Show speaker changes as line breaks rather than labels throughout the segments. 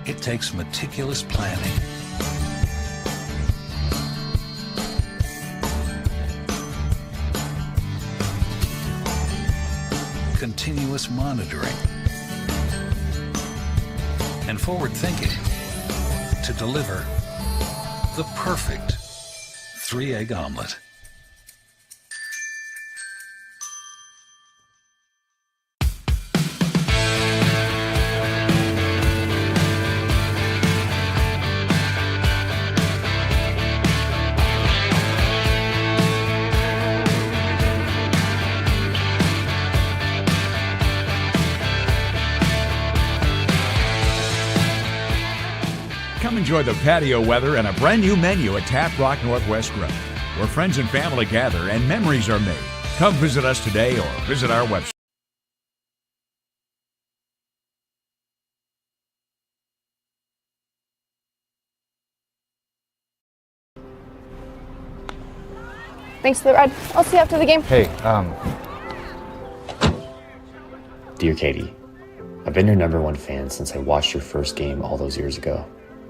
it takes meticulous planning, continuous monitoring, and forward thinking to deliver the perfect 3-egg omelet.
Come enjoy the patio weather and a brand new menu at Tap Rock Northwest Grill, where friends and family gather and memories are made. Come visit us today or visit our website.
Thanks for the ride. I'll see you after the game.
Hey, Dear Katie, I've been your #1 fan since I watched your first game all those years ago,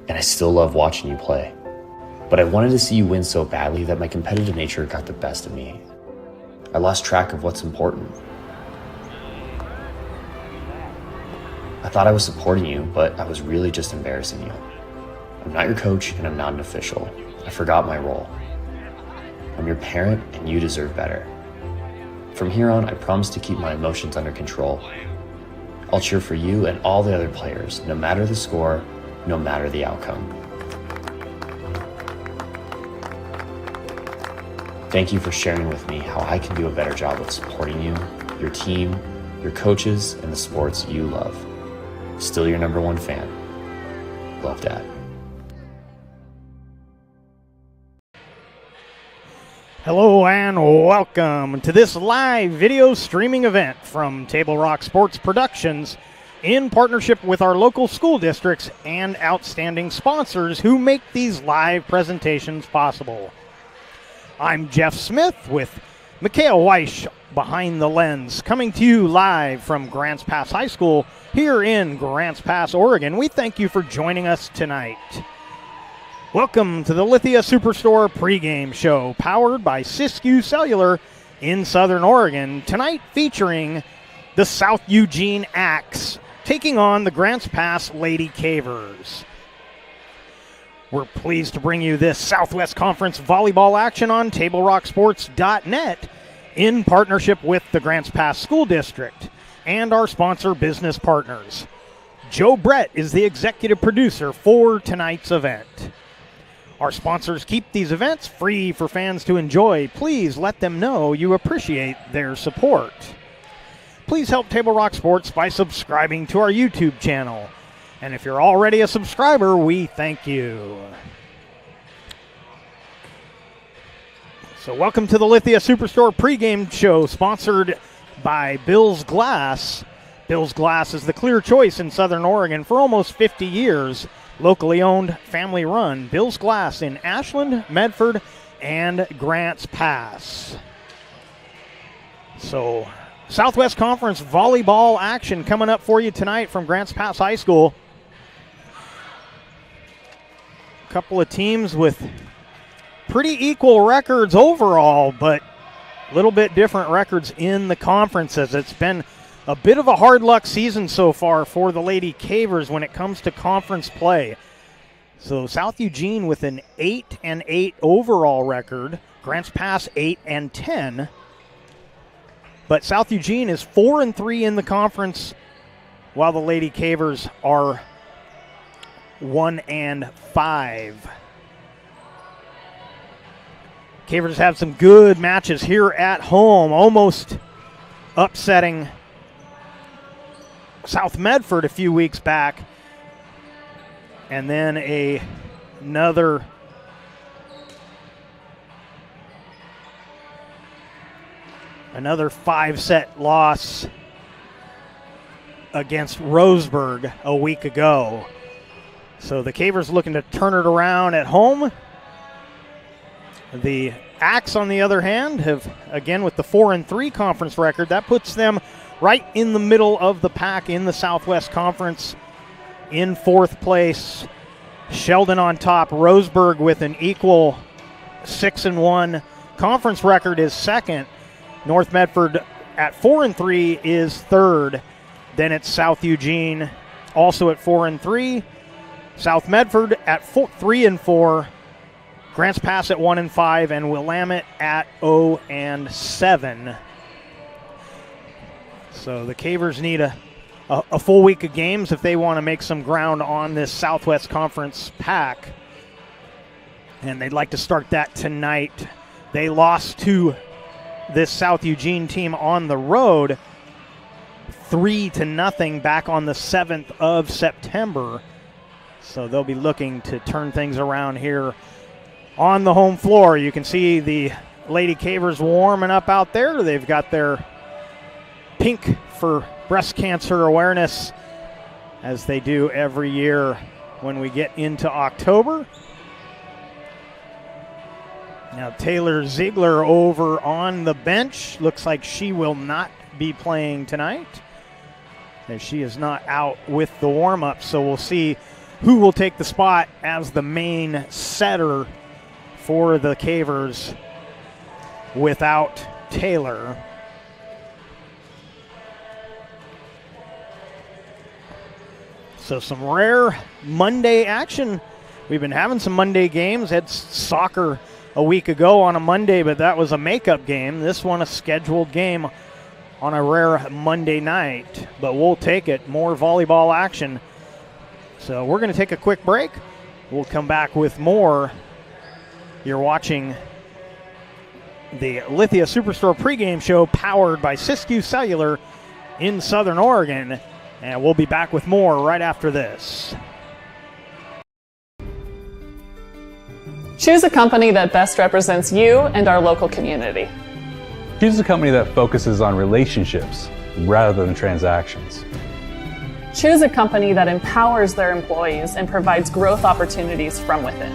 and I still love watching you play. But I wanted to see you win so badly that my competitive nature got the best of me. I lost track of what's important. I thought I was supporting you, but I was really just embarrassing you. I'm not your coach, and I'm not an official. I forgot my role. I'm your parent, and you deserve better. From here on, I promise to keep my emotions under control. I'll cheer for you and all the other players, no matter the score, no matter the outcome. Thank you for sharing with me how I can do a better job of supporting you, your team, your coaches, and the sports you love. Still your #1 fan. Love, Dad.
Hello and welcome to this live video streaming event from Table Rock Sports Productions in partnership with our local school districts and outstanding sponsors who make these live presentations possible. I'm Jeff Smith with Mikhail Weish behind the lens, coming to you live from Grants Pass High School here in Grants Pass, Oregon. We thank you for joining us tonight. Welcome to the Lithia Superstore pregame show, powered by Siskiyou Cellular in Southern Oregon. Tonight featuring the South Eugene Axe taking on the Grants Pass Lady Cavers. We're pleased to bring you this Southwest Conference volleyball action on TableRockSports.net in partnership with the Grants Pass School District and our sponsor business partners. Joe Brett is the executive producer for tonight's event. Our sponsors keep these events free for fans to enjoy. Please let them know you appreciate their support. Please help Table Rock Sports by subscribing to our YouTube channel. And if you're already a subscriber, we thank you. So welcome to the Lithia Superstore pregame show, sponsored by Bill's Glass. Bill's Glass is the clear choice in Southern Oregon for almost 50 years. Locally owned, family run, Bill's Glass in Ashland, Medford, and Grants Pass. So, Southwest Conference volleyball action coming up for you tonight from Grants Pass High School. A couple of teams with pretty equal records overall, but a little bit different records in the conferences. It's been a bit of a hard luck season so far for the Lady Cavers when it comes to conference play. So South Eugene with an 8-8 overall record, Grants Pass 8-10. But South Eugene is 4-3 in the conference, while the Lady Cavers are 1-5. Cavers have some good matches here at home, almost upsetting South Medford a few weeks back, and then another Another 5-set loss against Roseburg a week ago. So the Cavers looking to turn it around at home. The Axe, on the other hand, have, again, with the 4-3 conference record, that puts them right in the middle of the pack in the Southwest Conference in fourth place. Sheldon on top. Roseburg with an equal 6-1 conference record is second. North Medford at 4-3 is third. Then it's South Eugene also at 4-3. South Medford at 3-4. Grants Pass at 1-5, and Willamette at 0-7. So the Cavers need a full week of games if they want to make some ground on this Southwest Conference pack. And they'd like to start that tonight. They lost to this South Eugene team on the road 3-0 back on the 7th of September. So they'll be looking to turn things around here on the home floor. You can see the Lady Cavers warming up out there. They've got their pink for breast cancer awareness, as they do every year when we get into October. Now Taylor Ziegler over on the bench. Looks like she will not be playing tonight, as she is not out with the warm-up. So we'll see who will take the spot as the main setter for the Cavers without Taylor. So some rare Monday action. We've been having some Monday games. Had soccer a week ago on a Monday, but that was a makeup game. This one a scheduled game on a rare Monday night, but we'll take it. More volleyball action. So we're going to take a quick break. We'll come back with more. You're watching the Lithia Superstore pregame show powered by Siskiyou Cellular in Southern Oregon. And we'll be back with more right after this.
Choose a company that best represents you and our local community.
Choose a company that focuses on relationships rather than transactions.
Choose a company that empowers their employees and provides growth opportunities from within.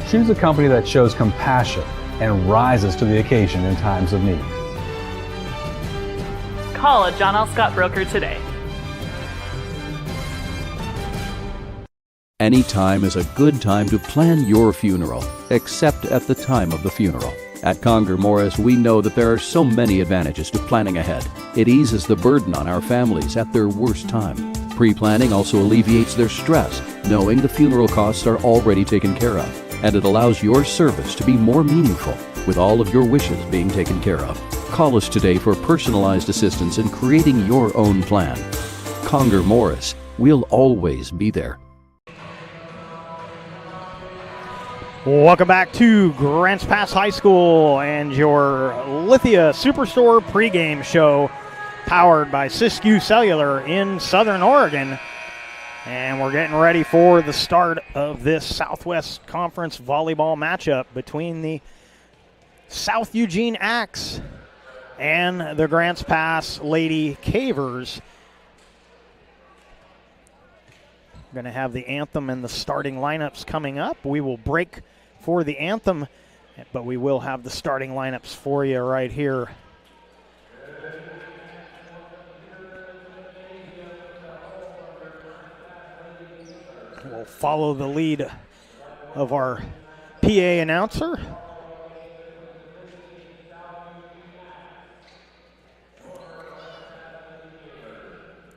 Choose a company that shows compassion and rises to the occasion in times of need.
Call a John L. Scott broker today.
Any time is a good time to plan your funeral, except at the time of the funeral. At Conger Morris, we know that there are so many advantages to planning ahead. It eases the burden on our families at their worst time. Pre-planning also alleviates their stress, knowing the funeral costs are already taken care of. And it allows your service to be more meaningful, with all of your wishes being taken care of. Call us today for personalized assistance in creating your own plan. Conger Morris, we'll always be there.
Welcome back to Grants Pass High School and your Lithia Superstore pregame show powered by Siskiyou Cellular in Southern Oregon. And we're getting ready for the start of this Southwest Conference volleyball matchup between the South Eugene Axe and the Grants Pass Lady Cavers. We're going to have the anthem and the starting lineups coming up. We will break for the anthem, but we will have the starting lineups for you right here. We'll follow the lead of our PA announcer.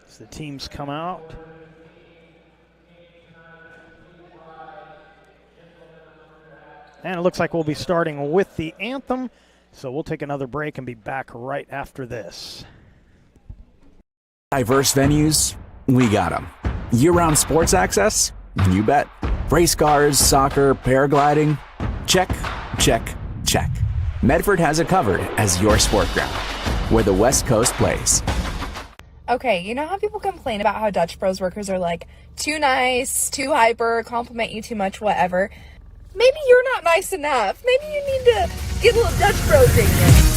As the teams come out. And it looks like we'll be starting with the anthem. So we'll take another break and be back right after this.
Diverse venues, we got them. Year-round sports access? You bet. Race cars, soccer, paragliding? Check, check, check. Medford has it covered as your sport ground, where the West Coast plays.
Okay, you know how people complain about how Dutch Bros workers are like too nice, too hyper, compliment you too much, whatever? Maybe you're not nice enough. Maybe you need to get a little Dutch Bros in you.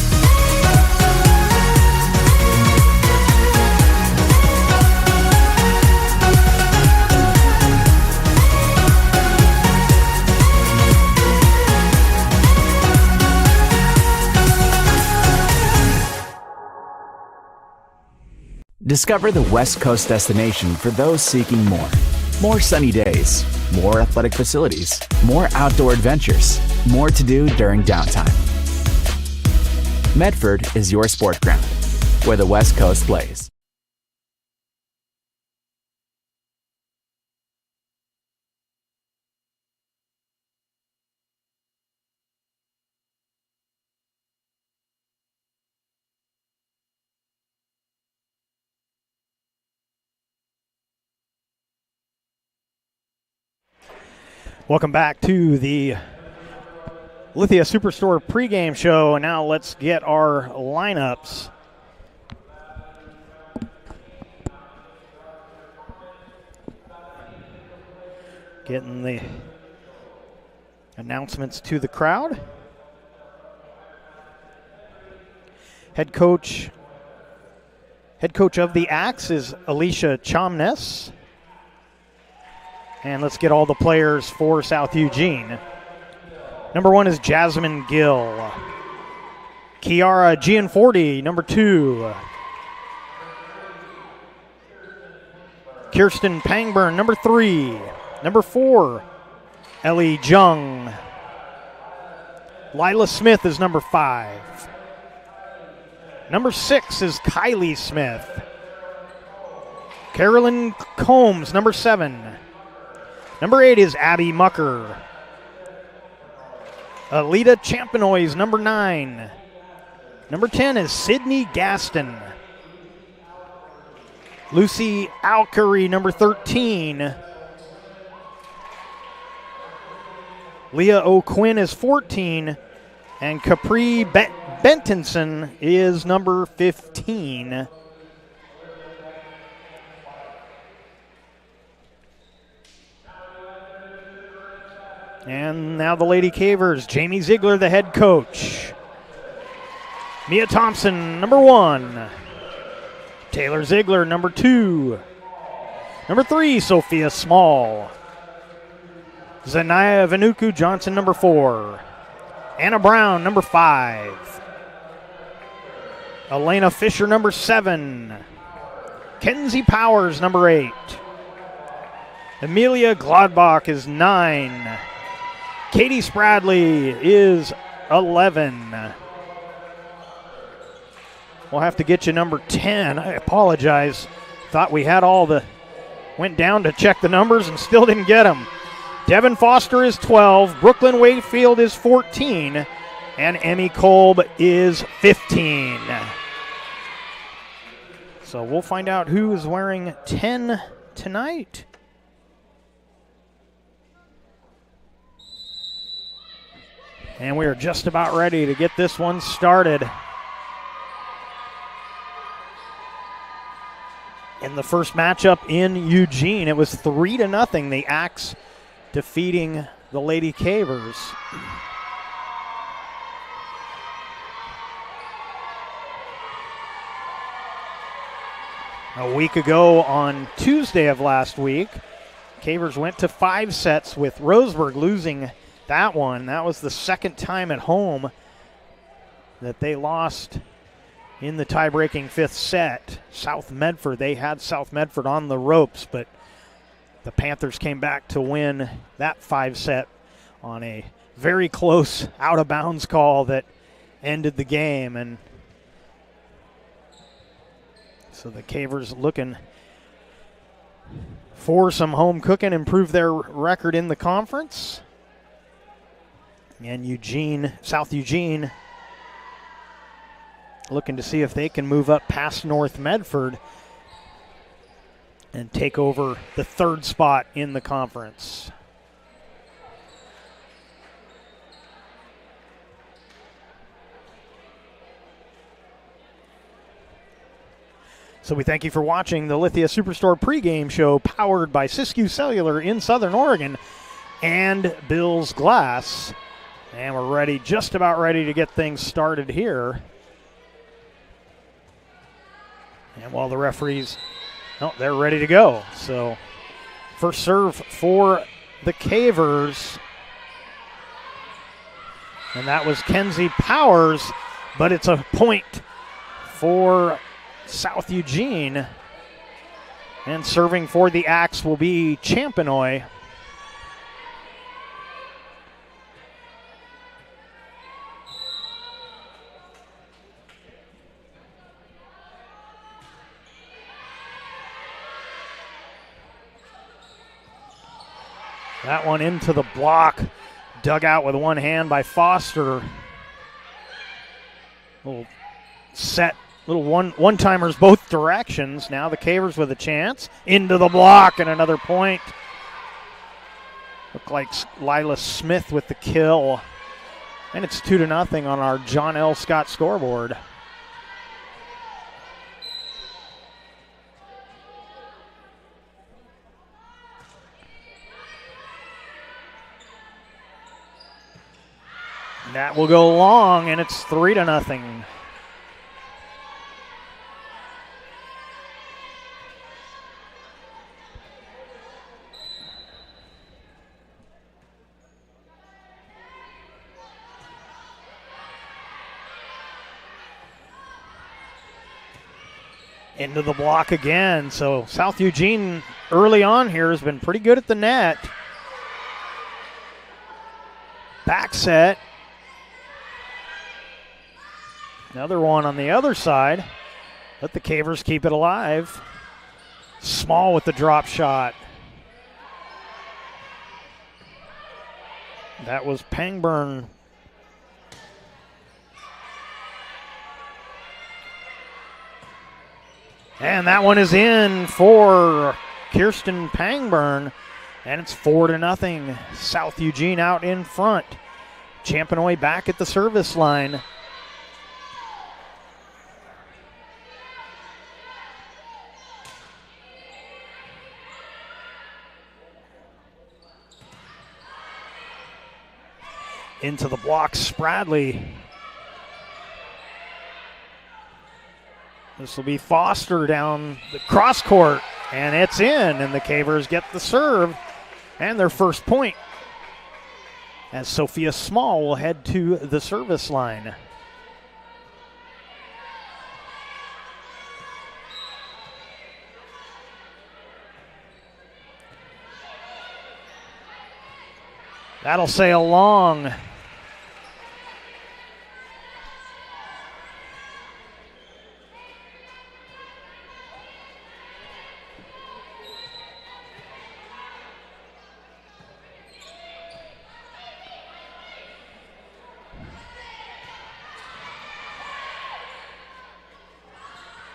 Discover the West Coast destination for those seeking more. More sunny days, more athletic facilities, more outdoor adventures, more to do during downtime. Medford is your sport ground, where the West Coast plays.
Welcome back to the Lithia Superstore pregame show. And now let's get our lineups. Getting the announcements to the crowd. Head coach of the Axe is Alicia Chomness. And let's get all the players for South Eugene. Number 1 is Jasmine Gill. Kiara Gianforti, number 2. Kirsten Pangburn, number 3. Number 4, Ellie Jung. Lila Smith is number 5. Number 6 is Kylie Smith. Carolyn Combs, number 7. Number 8 is Abby Mucker. Alita Champenoy is number 9. Number 10 is Sydney Gaston. Lucy Alcary, number 13. Leah O'Quinn is 14. And Capri Bentonson is number 15. And now the Lady Cavers, Jamie Ziegler, the head coach. Mia Thompson, number 1. Taylor Ziegler, number 2. Number 3, Sophia Small. Zanaya Vanuku Johnson, number 4. Anna Brown, number 5. Elena Fisher, number 7. Kenzie Powers, number 8. Amelia Gladbach is 9. Katie Spradley is 11. We'll have to get you number 10. I apologize. Thought we had all the... Went down to check the numbers and still didn't get them. Devin Foster is 12. Brooklyn Wakefield is 14. And Emmy Kolb is 15. So we'll find out who is wearing 10 tonight. And we are just about ready to get this one started. In the first matchup in Eugene, it was 3-0, the Axe defeating the Lady Cavers. A week ago on Tuesday of last week, Cavers went to 5 sets with Roseburg losing that one. That was the second time at home that they lost in the tie-breaking 5th set. South Medford, they had South Medford on the ropes, but the Panthers came back to win that 5 set on a very close out-of-bounds call that ended the game. And so the Cavers looking for some home cooking, improve their record in the conference. And Eugene, South Eugene, looking to see if they can move up past North Medford and take over the 3rd spot in the conference. So we thank you for watching the Lithia Superstore pregame show powered by Siskiyou Cellular in Southern Oregon and Bill's Glass. And we're ready, just about ready to get things started here. And while the referees, they're ready to go. So first serve for the Cavers. And that was Kenzie Powers, but it's a point for South Eugene. And serving for the Axe will be Champenoy. That one into the block. Dug out with one hand by Foster. Little set, little one-timers both directions. Now the Cavers with a chance. Into the block and another point. Looked like Lila Smith with the kill. And it's 2-0 on our John L. Scott scoreboard. That will go long, and it's 3-0. Into the block again. So South Eugene early on here has been pretty good at the net. Back set. Another one on the other side. Let the Cavers keep it alive. Small with the drop shot. That was Pangburn. And that one is in for Kirsten Pangburn. And it's 4-0. South Eugene out in front. Champenoy back at the service line. Into the block, Spradley. This will be Foster down the cross court, and it's in, and the Cavers get the serve and their first point as Sophia Small will head to the service line. That'll sail long.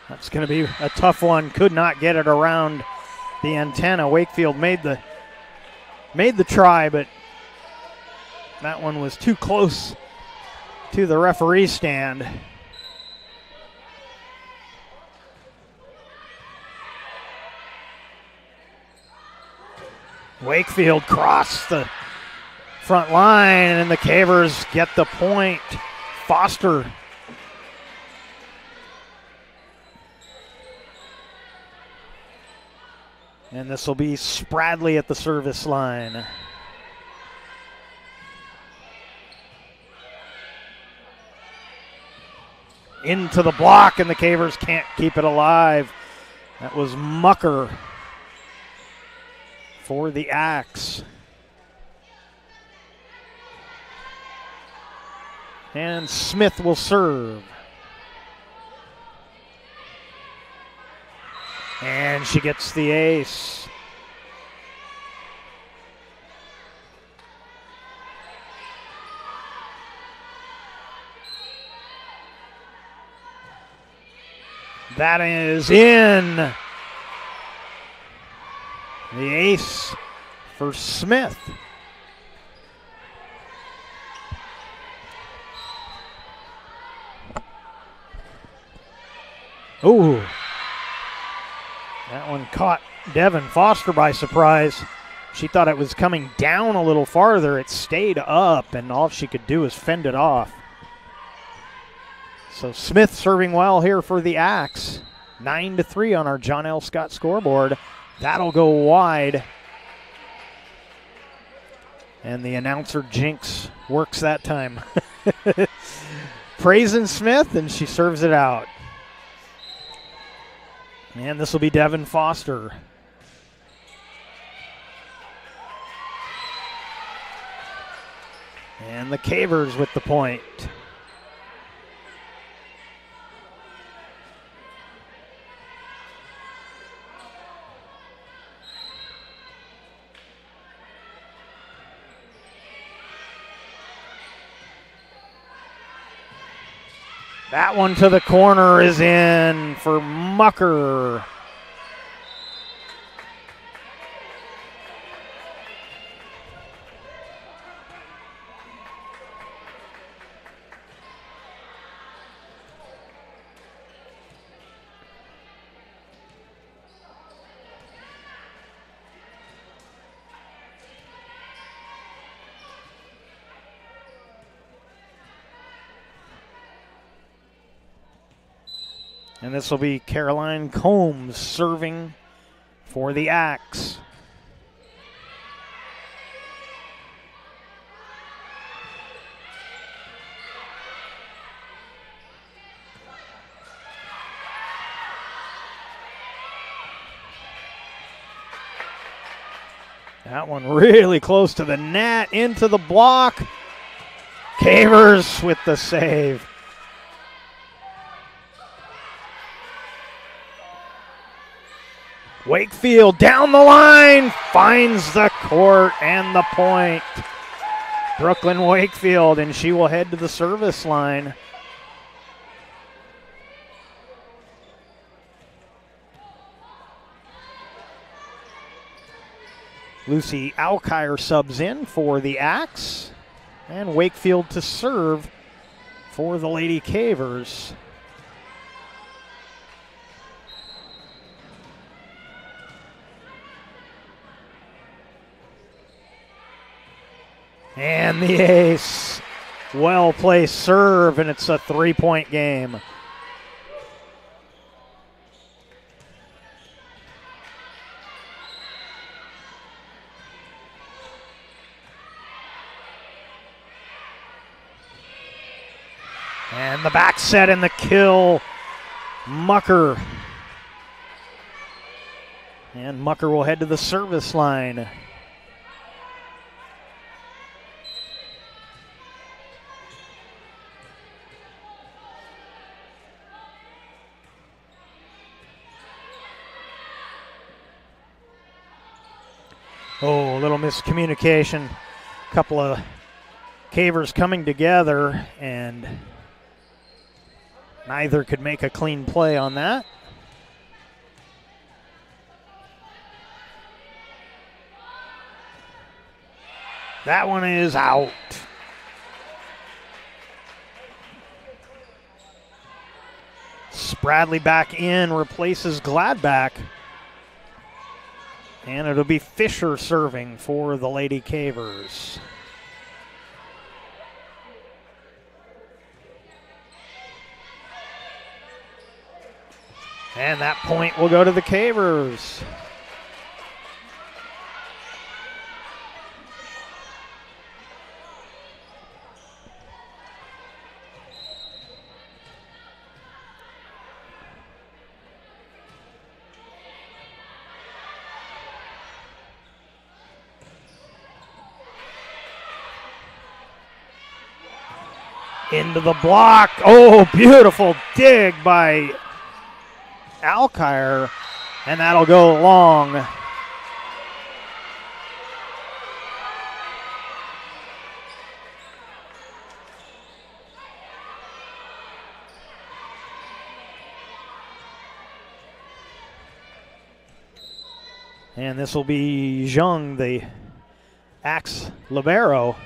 That's going to be a tough one. Could not get it around the antenna. Wakefield made the try, but that one was too close to the referee stand. Wakefield crossed the front line, and the Cavers get the point. Foster. And this will be Spradley at the service line. Into the block, and the Cavers can't keep it alive. That was Mucker for the Axe. And Smith will serve. And she gets the ace. That is in. The ace for Smith. Ooh. That one caught Devin Foster by surprise. She thought it was coming down a little farther. It stayed up, and all she could do is fend it off. So Smith serving well here for the Axe. 9-3 on our John L. Scott scoreboard. That'll go wide. And the announcer jinx works that time. Praising Smith, and she serves it out. And this will be Devin Foster. And the Cavers with the point. That one to the corner is in for Mucker. And this will be Caroline Combs serving for the Axe. That one really close to the net, into the block. Cavers with the save. Wakefield down the line, finds the court and the point. Brooklyn Wakefield, and she will head to the service line. Lucy Alkire subs in for the Axe, and Wakefield to serve for the Lady Cavers. And the ace. Well-placed serve, and it's a three-point game. And the back set and the kill. Mucker. And Mucker will head to the service line. Oh, a little miscommunication. A couple of Cavers coming together, and neither could make a clean play on that. That one is out. Spradley back in, replaces Gladback. And it'll be Fisher serving for the Lady Cavers. And that point will go to the Cavers. Into the block. Oh, beautiful dig by Alkire, and that'll go long. And this will be Zhang, the Axe libero.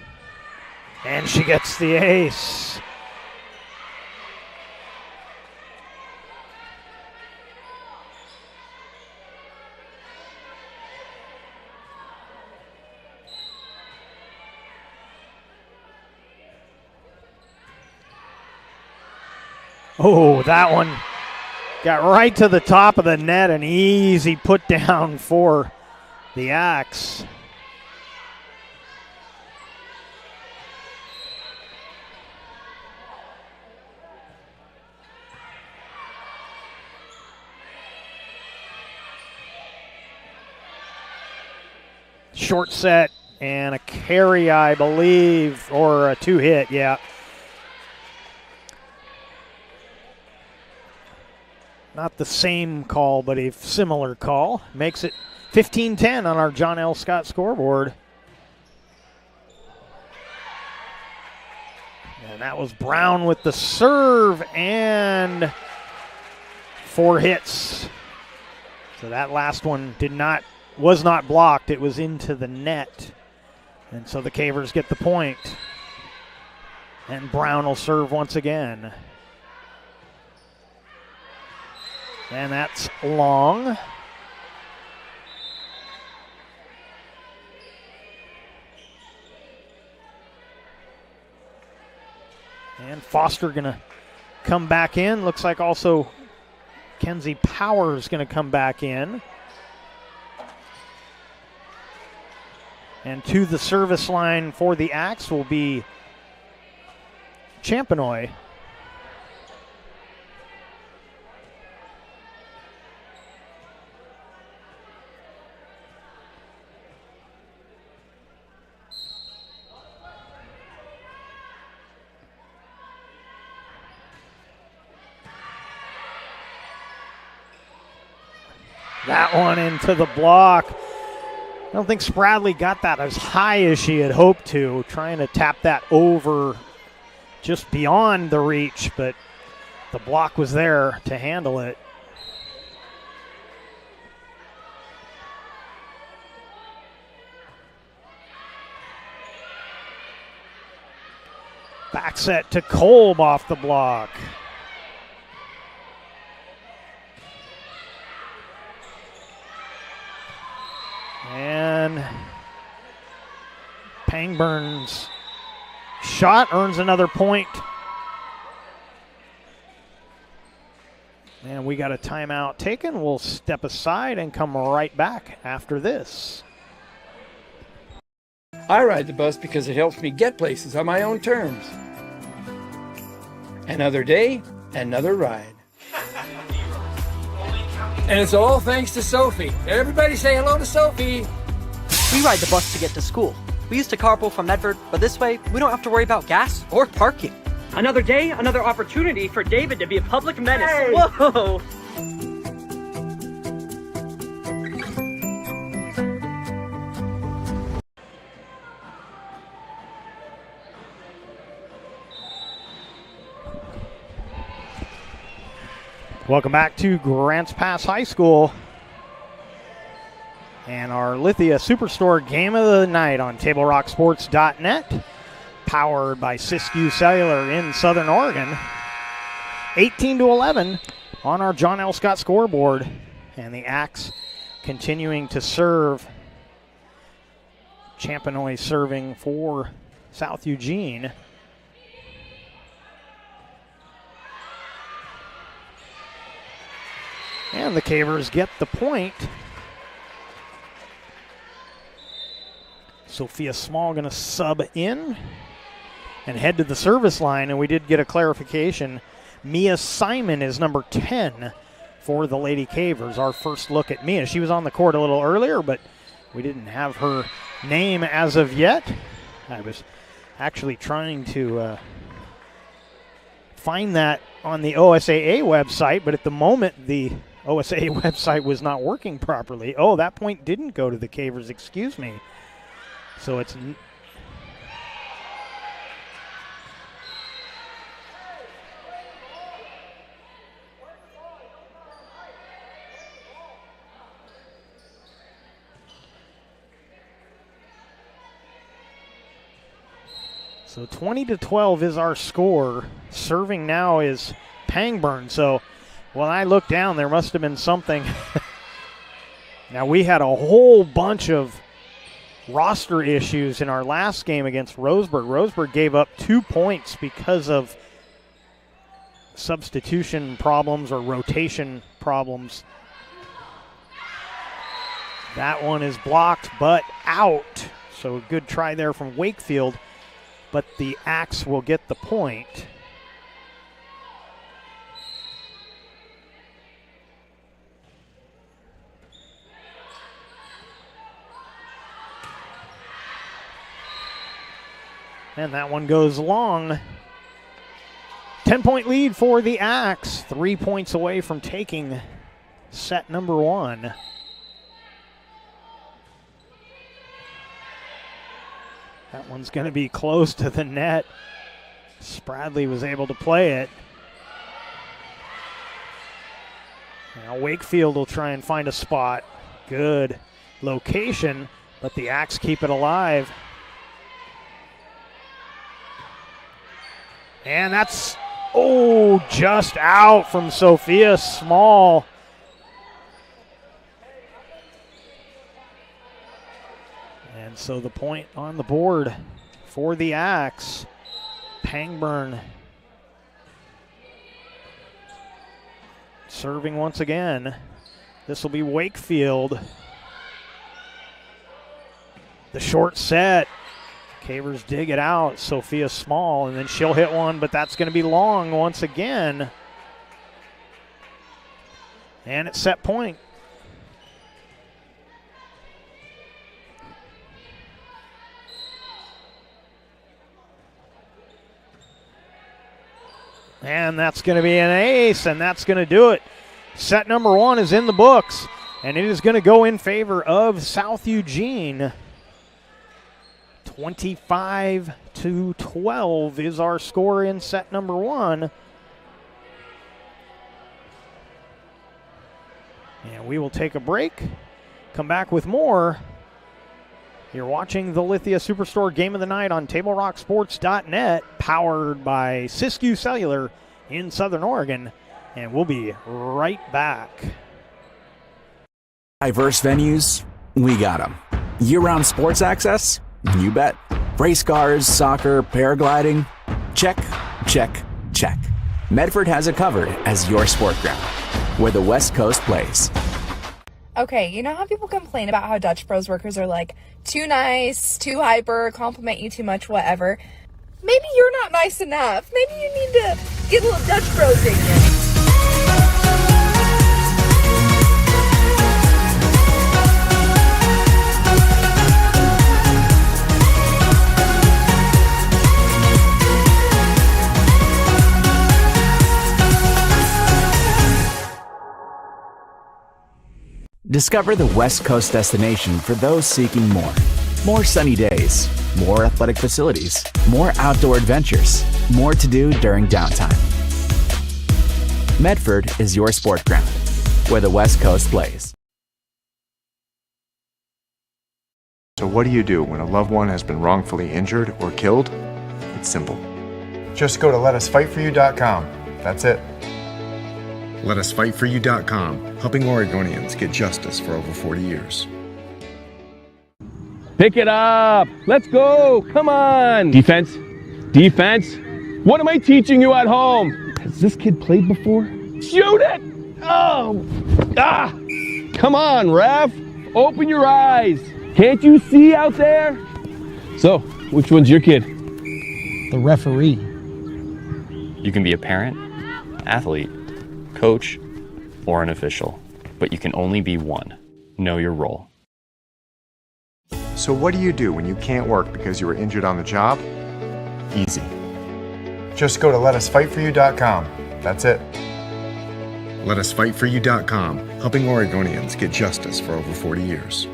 And she gets the ace. Oh, that one got right to the top of the net. An easy put down for the Axe. short set and a carry, I believe, or a 2-hit, yeah. Not the same call, but a similar call. Makes it 15-10 on our John L. Scott scoreboard. And that was Brown with the serve and 4 hits. So that last one was not blocked. It was into the net. And so the Cavers get the point. And Brown will serve once again. And that's long. And Foster going to come back in. Looks like also Kenzie Powers going to come back in. And to the service line for the Axe will be Champenoy. That one into the block. I don't think Spradley got that as high as she had hoped to, trying to tap that over just beyond the reach, but the block was there to handle it. Back set to Kolb off the block. And Pangburn's shot earns another point. And we got a timeout taken. We'll step aside and come right back after this.
I ride the bus because it helps me get places on my own terms. Another day, another ride. And it's all thanks to Sophie. Everybody say hello to Sophie.
We ride the bus to get to school. We used to carpool from Medford, but this way, we don't have to worry about gas or parking.
Another day, another opportunity for David to be a public menace.
Hey.
Whoa!
Welcome back to Grants Pass High School and our Lithia Superstore game of the night on TableRockSports.net, powered by Siskiyou Cellular in Southern Oregon. 18-11 on our John L. Scott scoreboard, and the Axe continuing to serve. Champenoy serving for South Eugene. And the Cavers get the point. Sophia Small going to sub in and head to the service line. And we did get a clarification. Mia Simon is number 10 for the Lady Cavers. Our first look at Mia. She was on the court a little earlier, but we didn't have her name as of yet. I was actually trying to find that on the OSAA website, but at the moment the OSAA website was not working properly. Oh, that point didn't go to the Cavers, excuse me. So it's so 20-12 is our score. Serving now is Pangburn. So when I looked down, there must have been something. Now, we had a whole bunch of roster issues in our last game against Roseburg. Roseburg gave up 2 points because of substitution problems or rotation problems. That one is blocked, but out. So a good try there from Wakefield, but the Axe will get the point. And that one goes long. 10-point lead for the Axe. 3 points away from taking set number 1. That one's going to be close to the net. Spradley was able to play it. Now Wakefield will try and find a spot. Good location, but the Axe keep it alive. And that's, just out from Sophia Small. And so the point on the board for the Axe. Pangburn serving once again. This will be Wakefield. The short set. Cavers dig it out. Sophia Small, and then she'll hit one, but that's going to be long once again. And it's set point. And that's going to be an ace, and that's going to do it. Set number 1 is in the books, and it is going to go in favor of South Eugene. 25-12 is our score in set number 1. And we will take a break, come back with more. You're watching the Lithia Superstore Game of the Night on TableRockSports.net, powered by Siskiyou Cellular in Southern Oregon, and we'll be right back.
Diverse venues, we got them. Year-round sports access? You bet. Race cars, soccer, paragliding? Check, check, check. Medford has it covered as your sport ground, where the West Coast plays.
Okay, you know how people complain about how Dutch Bros workers are like too nice, too hyper, compliment you too much, whatever? Maybe you're not nice enough. Maybe you need to get a little Dutch Bros in you.
Discover the West Coast destination for those seeking more. More sunny days, more athletic facilities, more outdoor adventures, more to do during downtime. Medford is your sport ground, where the West Coast plays.
So what do you do when a loved one has been wrongfully injured or killed? It's simple. Just go to letusfightforyou.com. That's it. LetUsFightForYou.com, helping Oregonians get justice for over 40 years.
Pick it up. Let's go. Come on. Defense. Defense. What am I teaching you at home? Has this kid played before? Shoot it. Oh. Ah. Come on, ref. Open your eyes. Can't you see out there? So, which one's your kid?
The referee.
You can be a parent, athlete, coach, or an official, but you can only be one. Know your role.
So what do you do when you can't work because you were injured on the job? Easy. Just go to LetUsFightForYou.com. That's it. LetUsFightForYou.com, helping Oregonians get justice for over 40 years.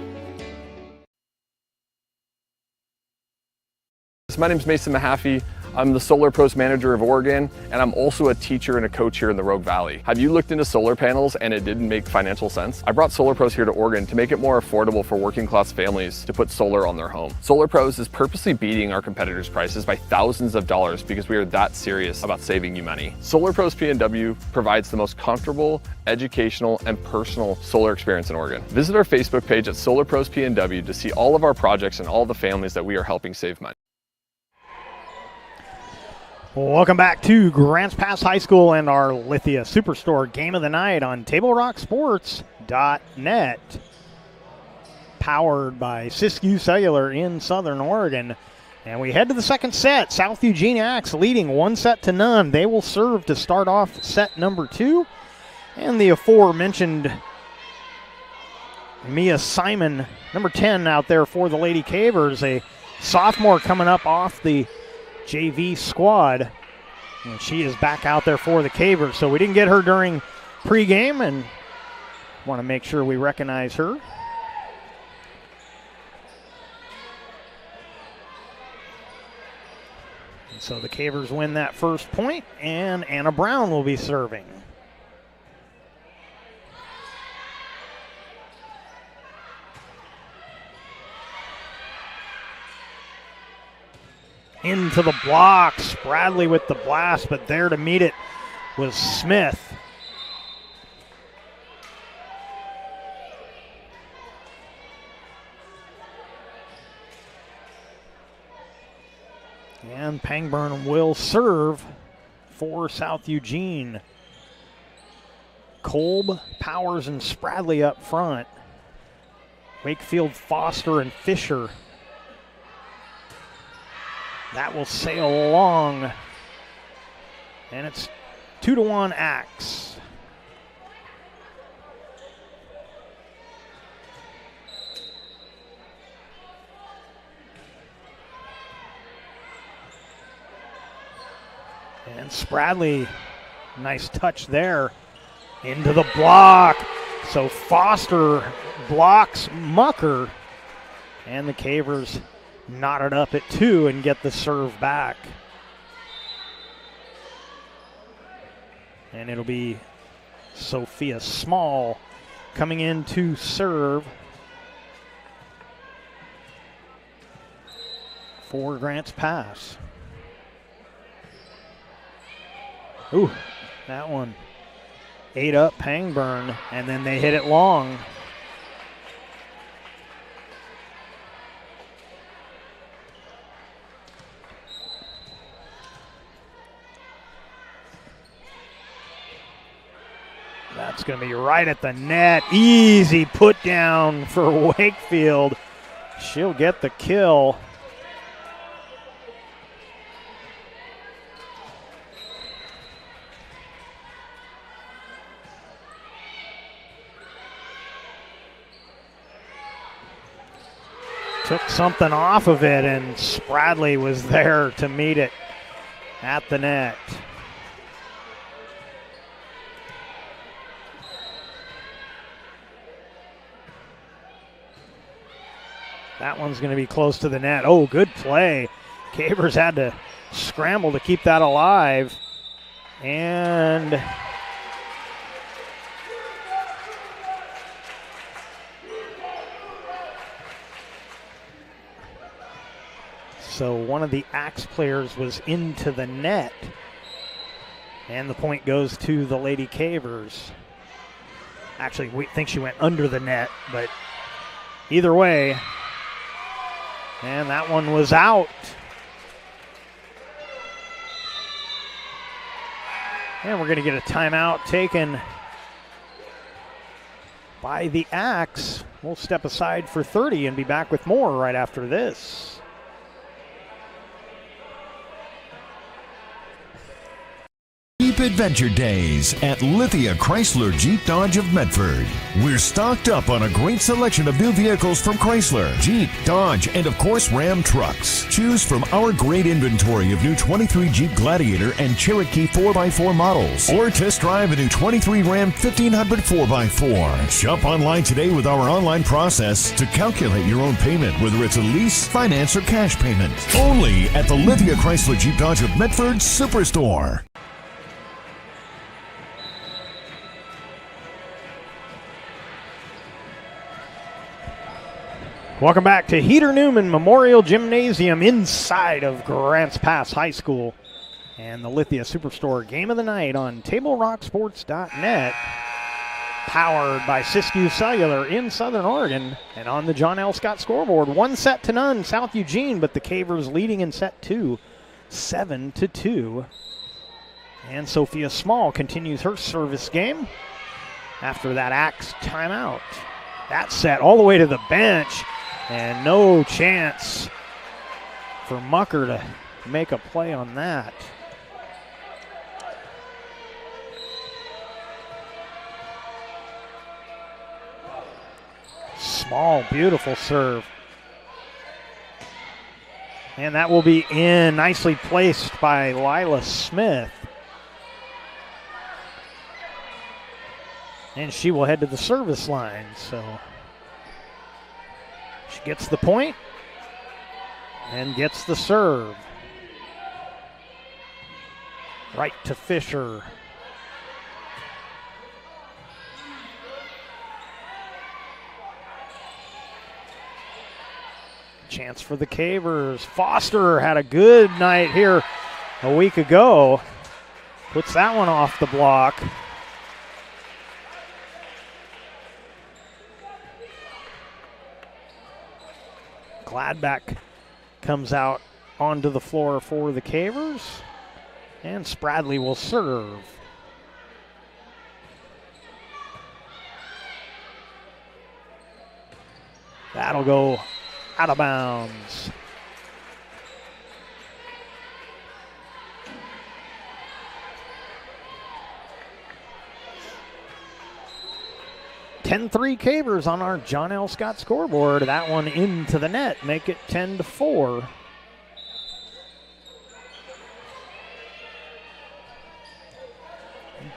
My name is Mason Mahaffey. I'm the Solar Pros Manager of Oregon, and I'm also a teacher and a coach here in the Rogue Valley. Have you looked into solar panels and it didn't make financial sense? I brought Solar Pros here to Oregon to make it more affordable for working class families to put solar on their home. Solar Pros is purposely beating our competitors' prices by thousands of dollars because we are that serious about saving you money. Solar Pros PNW provides the most comfortable, educational, and personal solar experience in Oregon. Visit our Facebook page at Solar Pros PNW to see all of our projects and all the families that we are helping save money.
Welcome back to Grants Pass High School and our Lithia Superstore Game of the Night on TableRockSports.net. Powered by Siskiyou Cellular in Southern Oregon. And we head to the second set. South Eugene Axe leading 1-0. They will serve to start off set number 2. And the aforementioned Mia Simon, number 10 out there for the Lady Cavers, a sophomore coming up off the JV squad. And she is back out there for the Cavers. So we didn't get her during pregame and want to make sure we recognize her. And so the Cavers win that first point, and Anna Brown will be serving. Into the blocks. Bradley with the blast, but there to meet it was Smith. And Pangburn will serve for South Eugene. Kolb, Powers, and Spradley up front. Wakefield, Foster, and Fisher. That will sail along. And it's 2-1 Axe. And Spradley, nice touch there. Into the block. So Foster blocks Mucker. And the Cavers knot it up at 2 and get the serve back. And it'll be Sophia Small coming in to serve for Grants Pass. Ooh, that one ate up Pangburn, and then they hit it long. That's going to be right at the net. Easy put down for Wakefield. She'll get the kill. Took something off of it, and Spradley was there to meet it at the net. That one's going to be close to the net. Oh, good play. Cavers had to scramble to keep that alive. And so one of the Axe players was into the net. And the point goes to the Lady Cavers. Actually, we think she went under the net, but either way. And that one was out. And we're going to get a timeout taken by the Axe. We'll step aside for 30 and be back with more right after this.
Jeep Adventure Days at Lithia Chrysler Jeep Dodge of Medford. We're stocked up on a great selection of new vehicles from Chrysler, Jeep, Dodge, and of course Ram trucks. Choose from our great inventory of new 23 Jeep Gladiator and Cherokee 4x4 models, or test drive a new 23 Ram 1500 4x4. Shop online today with our online process to calculate your own payment, whether it's a lease, finance, or cash payment. Only at the Lithia Chrysler Jeep Dodge of Medford Superstore.
Welcome back to Heater Newman Memorial Gymnasium inside of Grants Pass High School. And the Lithia Superstore Game of the Night on TableRockSports.net. Powered by Siskiyou Cellular in Southern Oregon. And on the John L. Scott scoreboard, 1-0 South Eugene, but the Cavers leading in set 2, 7-2. And Sophia Small continues her service game after that Axe timeout. That set all the way to the bench. And no chance for Mucker to make a play on that. Small, beautiful serve. And that will be in, nicely placed by Lila Smith. And she will head to the service line. So she gets the point and gets the serve. Right to Fisher. Chance for the Cavers. Foster had a good night here a week ago. Puts that one off the block. Gladback comes out onto the floor for the Cavers. And Spradley will serve. That'll go out of bounds. (10-3) Cavers on our John L. Scott scoreboard. That one into the net, make it 10-4.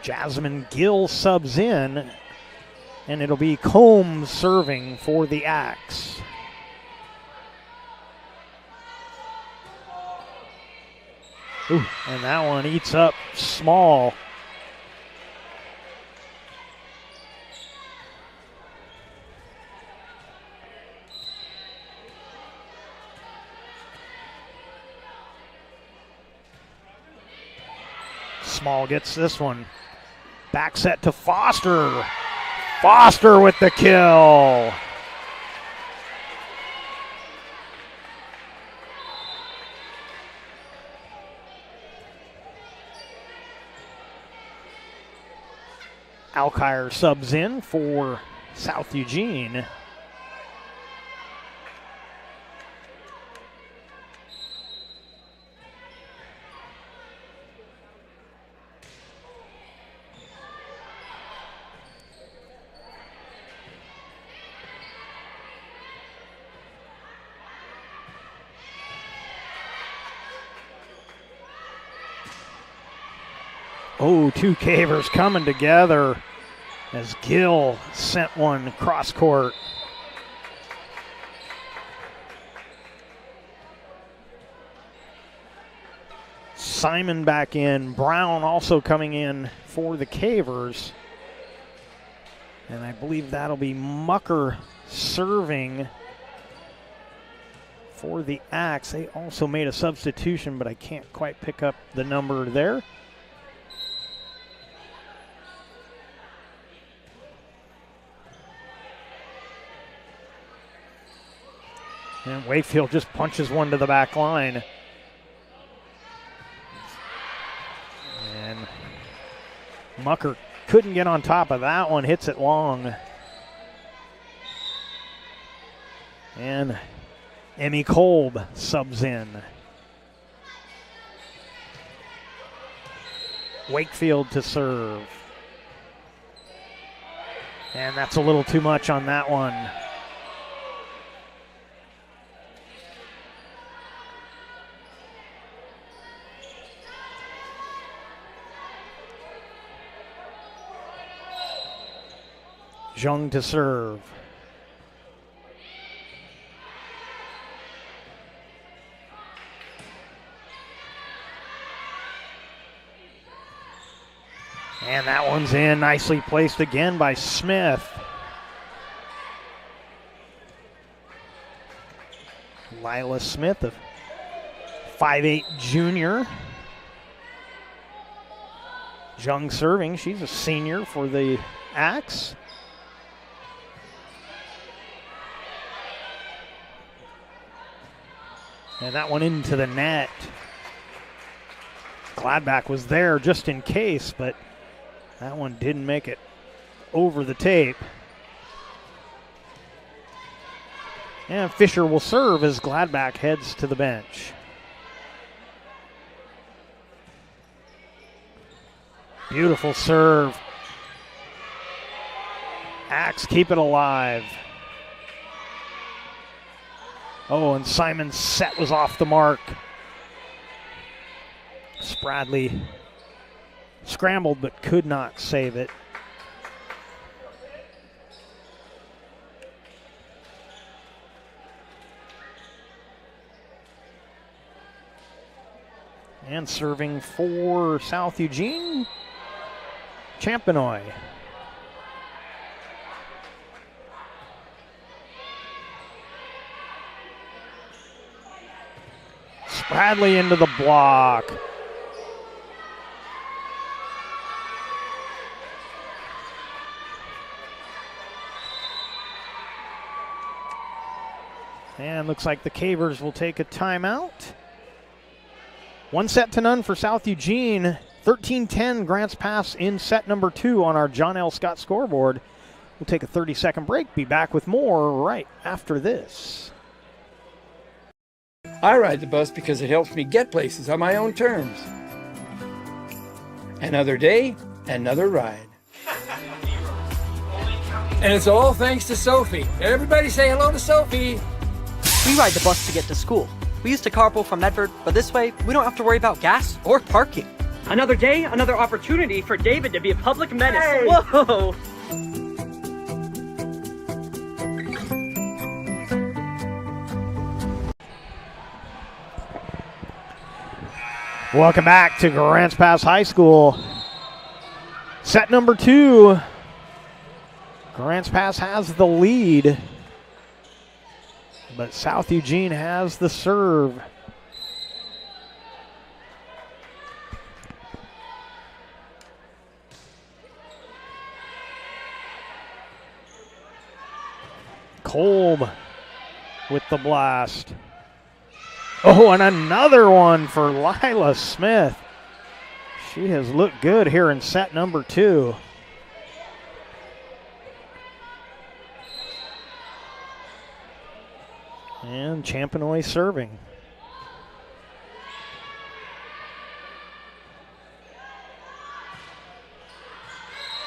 Jasmine Gill subs in, and it'll be Combs serving for the Axe. Ooh, and that one eats up Small. Small gets this one. Back set to Foster. Foster with the kill. Alkire subs in for South Eugene. Oh, two Cavers coming together as Gill sent one cross court. Simon back in. Brown also coming in for the Cavers. And I believe that'll be Mucker serving for the Axe. They also made a substitution, but I can't quite pick up the number there. And Wakefield just punches one to the back line. And Mucker couldn't get on top of that one, hits it long. And Emmy Kolb subs in. Wakefield to serve. And that's a little too much on that one. Jung to serve. And that one's in, nicely placed again by Smith. Lila Smith, a 5'8" junior. Jung serving, she's a senior for the Axe. And that one into the net. Gladback was there just in case, but that one didn't make it over the tape. And Fisher will serve as Gladback heads to the bench. Beautiful serve. Axe keep it alive. Oh, and Simon's set was off the mark. Spradley scrambled but could not save it. And serving for South Eugene, Champenoy. Spradley into the block. And looks like the Cavers will take a timeout. 1-0 for South Eugene. 13-10 Grants Pass in set number 2 on our John L. Scott scoreboard. We'll take a 30-second break. Be back with more right after this.
I ride the bus because it helps me get places on my own terms. Another day, another ride. And it's all thanks to Sophie. Everybody say hello to Sophie.
We ride the bus to get to school. We used to carpool from Medford, but this way, we don't have to worry about gas or parking.
Another day, another opportunity for David to be a public menace.
Hey!
Whoa!
Welcome back to Grants Pass High School. Set number 2. Grants Pass has the lead, but South Eugene has the serve. Kolb with the blast. Oh, and another one for Lila Smith. She has looked good here in set number 2. And Champenoy serving.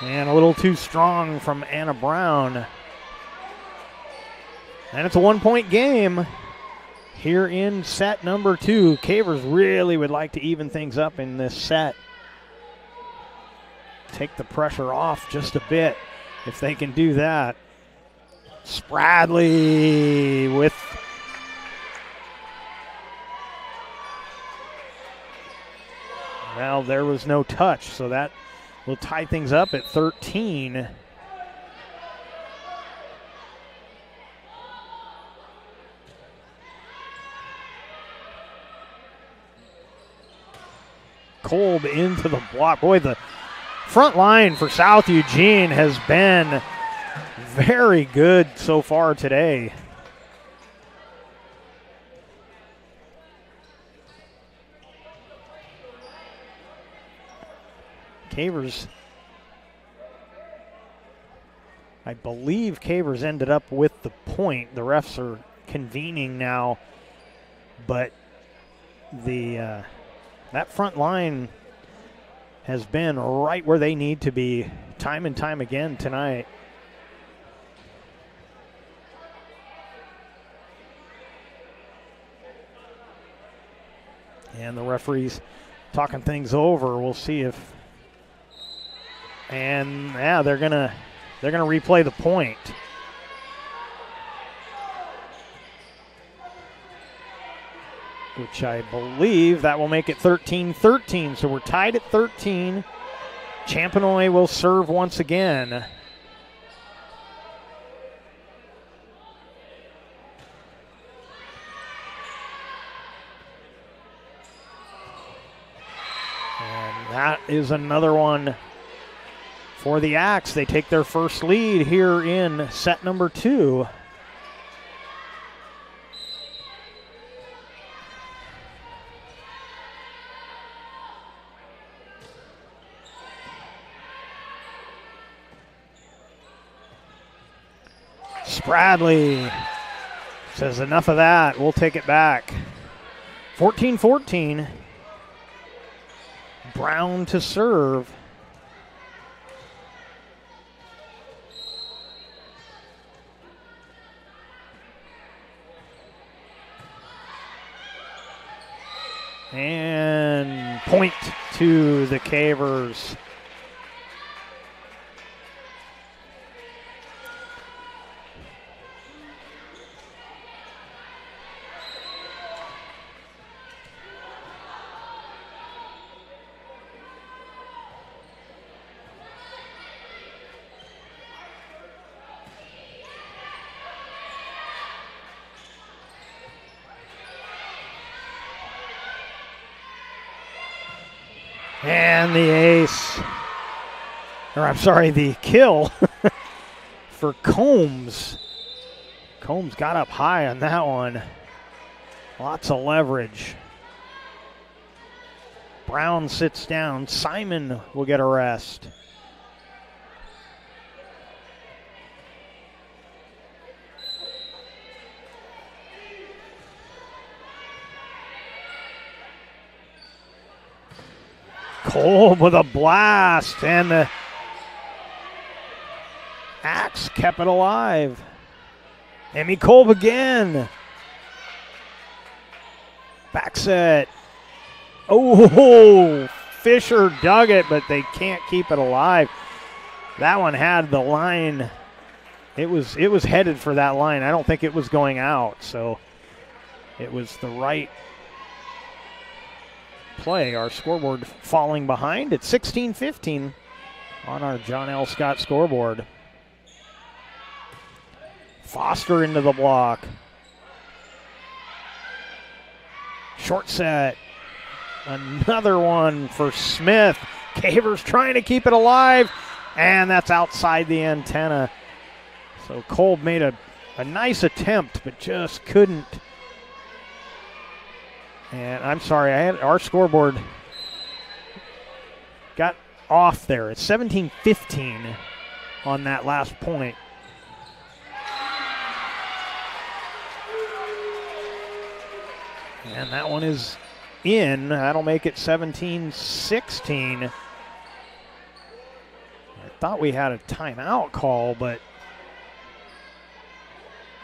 And a little too strong from Anna Brown. And it's a 1-point game here in set number 2. Cavers really would like to even things up in this set. Take the pressure off just a bit if they can do that. Spradley with well, there was no touch, so that will tie things up at 13. Kolb into the block. Boy, the front line for South Eugene has been very good so far today. Cavers, I believe Cavers ended up with the point. The refs are convening now, but the that front line has been right where they need to be time and time again tonight. And the referee's talking things over. We'll see if, and yeah, they're gonna replay the point. Which I believe that will make it 13-13. So we're tied at 13. Champenoy will serve once again. And that is another one for the Axe. They take their first lead here in set number 2. Spradley says enough of that. We'll take it back. 14-14. Brown to serve. And point to the Cavers. And the ace, or I'm sorry, the kill for Combs. Combs got up high on that one. Lots of leverage. Brown sits down. Simon will get a rest. Kolb with a blast, and the axe kept it alive. Emmy Kolb again. Back set. Oh, Fisher dug it, but they can't keep it alive. That one had the line. It was headed for that line. I don't think it was going out, so it was the right play. Our scoreboard falling behind at 16-15 on our John L. Scott scoreboard. Foster into the block. Short set. Another one for Smith. Cavers trying to keep it alive, and that's outside the antenna. So Kolb made a nice attempt, but just couldn't. And I'm sorry, our scoreboard got off there. It's 17-15 on that last point. And that one is in. That'll make it 17-16. I thought we had a timeout call, but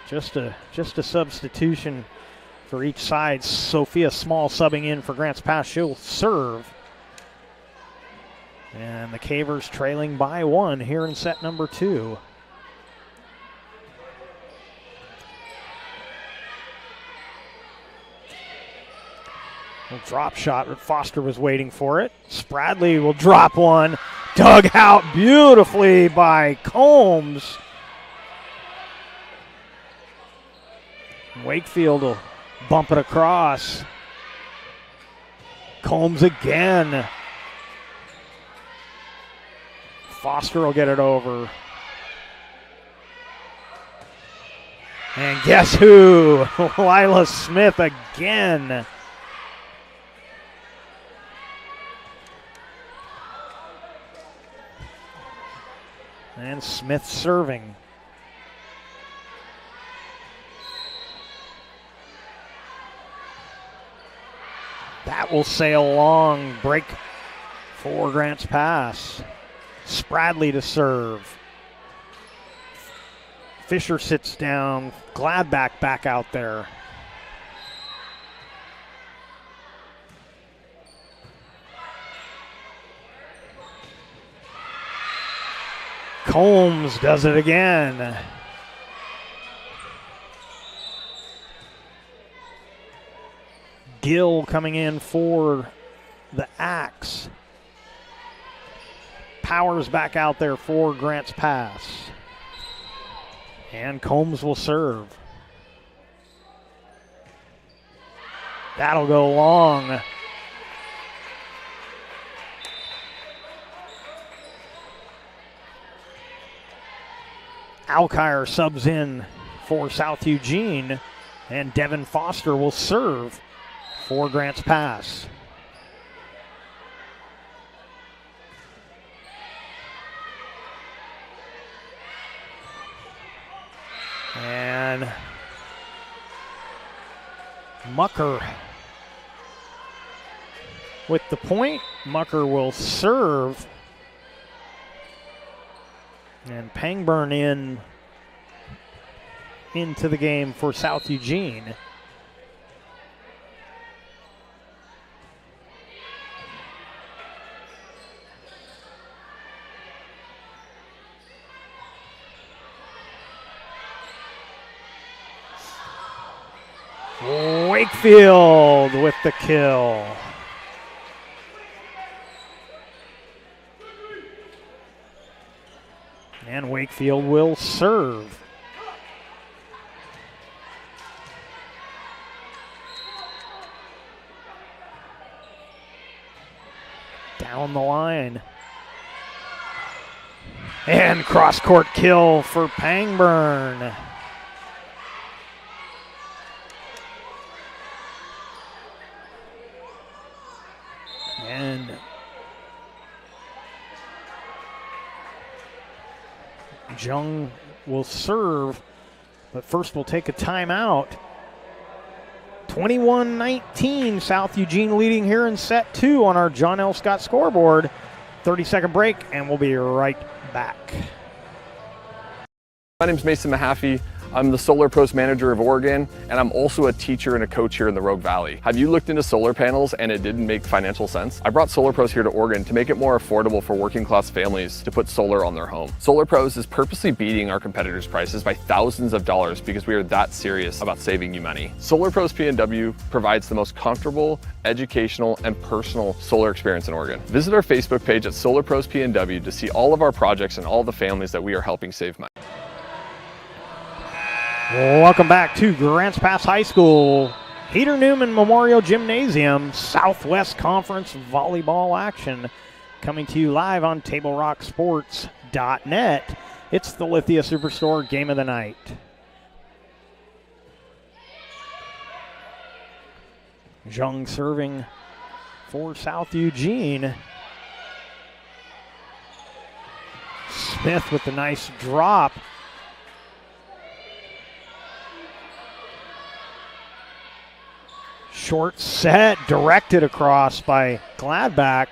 just a substitution for each side. Sophia Small subbing in for Grants Pass. She'll serve. And the Cavers trailing by one here in set number 2. A drop shot, but Foster was waiting for it. Spradley will drop one. Dug out beautifully by Combs. Wakefield will bump it across. Combs again. Foster will get it over. And guess who? Lila Smith again. And Smith serving. That will sail long. Break for Grants Pass. Spradley to serve. Fisher sits down. Gladback back out there. Combs does it again. Gill coming in for the axe. Powers back out there for Grants Pass. And Combs will serve. That'll go long. Alkire subs in for South Eugene, and Devin Foster will serve for Grants Pass. And Mucker with the point. Mucker will serve. And Pangburn into the game for South Eugene. Wakefield with the kill. And Wakefield will serve. Down the line. And cross-court kill for Pangburn. And Jung will serve, but first we'll take a timeout. 21-19, South Eugene leading here in set 2 on our John L. Scott scoreboard. 30-second break, and we'll be right back.
My name's Mason Mahaffey. I'm the Solar Pros Manager of Oregon, and I'm also a teacher and a coach here in the Rogue Valley. Have you looked into solar panels and it didn't make financial sense? I brought Solar Pros here to Oregon to make it more affordable for working class families to put solar on their home. Solar Pros is purposely beating our competitors' prices by thousands of dollars because we are that serious about saving you money. Solar Pros PNW provides the most comfortable, educational, and personal solar experience in Oregon. Visit our Facebook page at Solar Pros PNW to see all of our projects and all the families that we are helping save money.
Welcome back to Grants Pass High School, Peter Newman Memorial Gymnasium, Southwest Conference volleyball action, coming to you live on TableRockSports.net. It's the Lithia Superstore Game of the Night. Jung serving for South Eugene. Smith with the nice drop. Short set directed across by Gladback.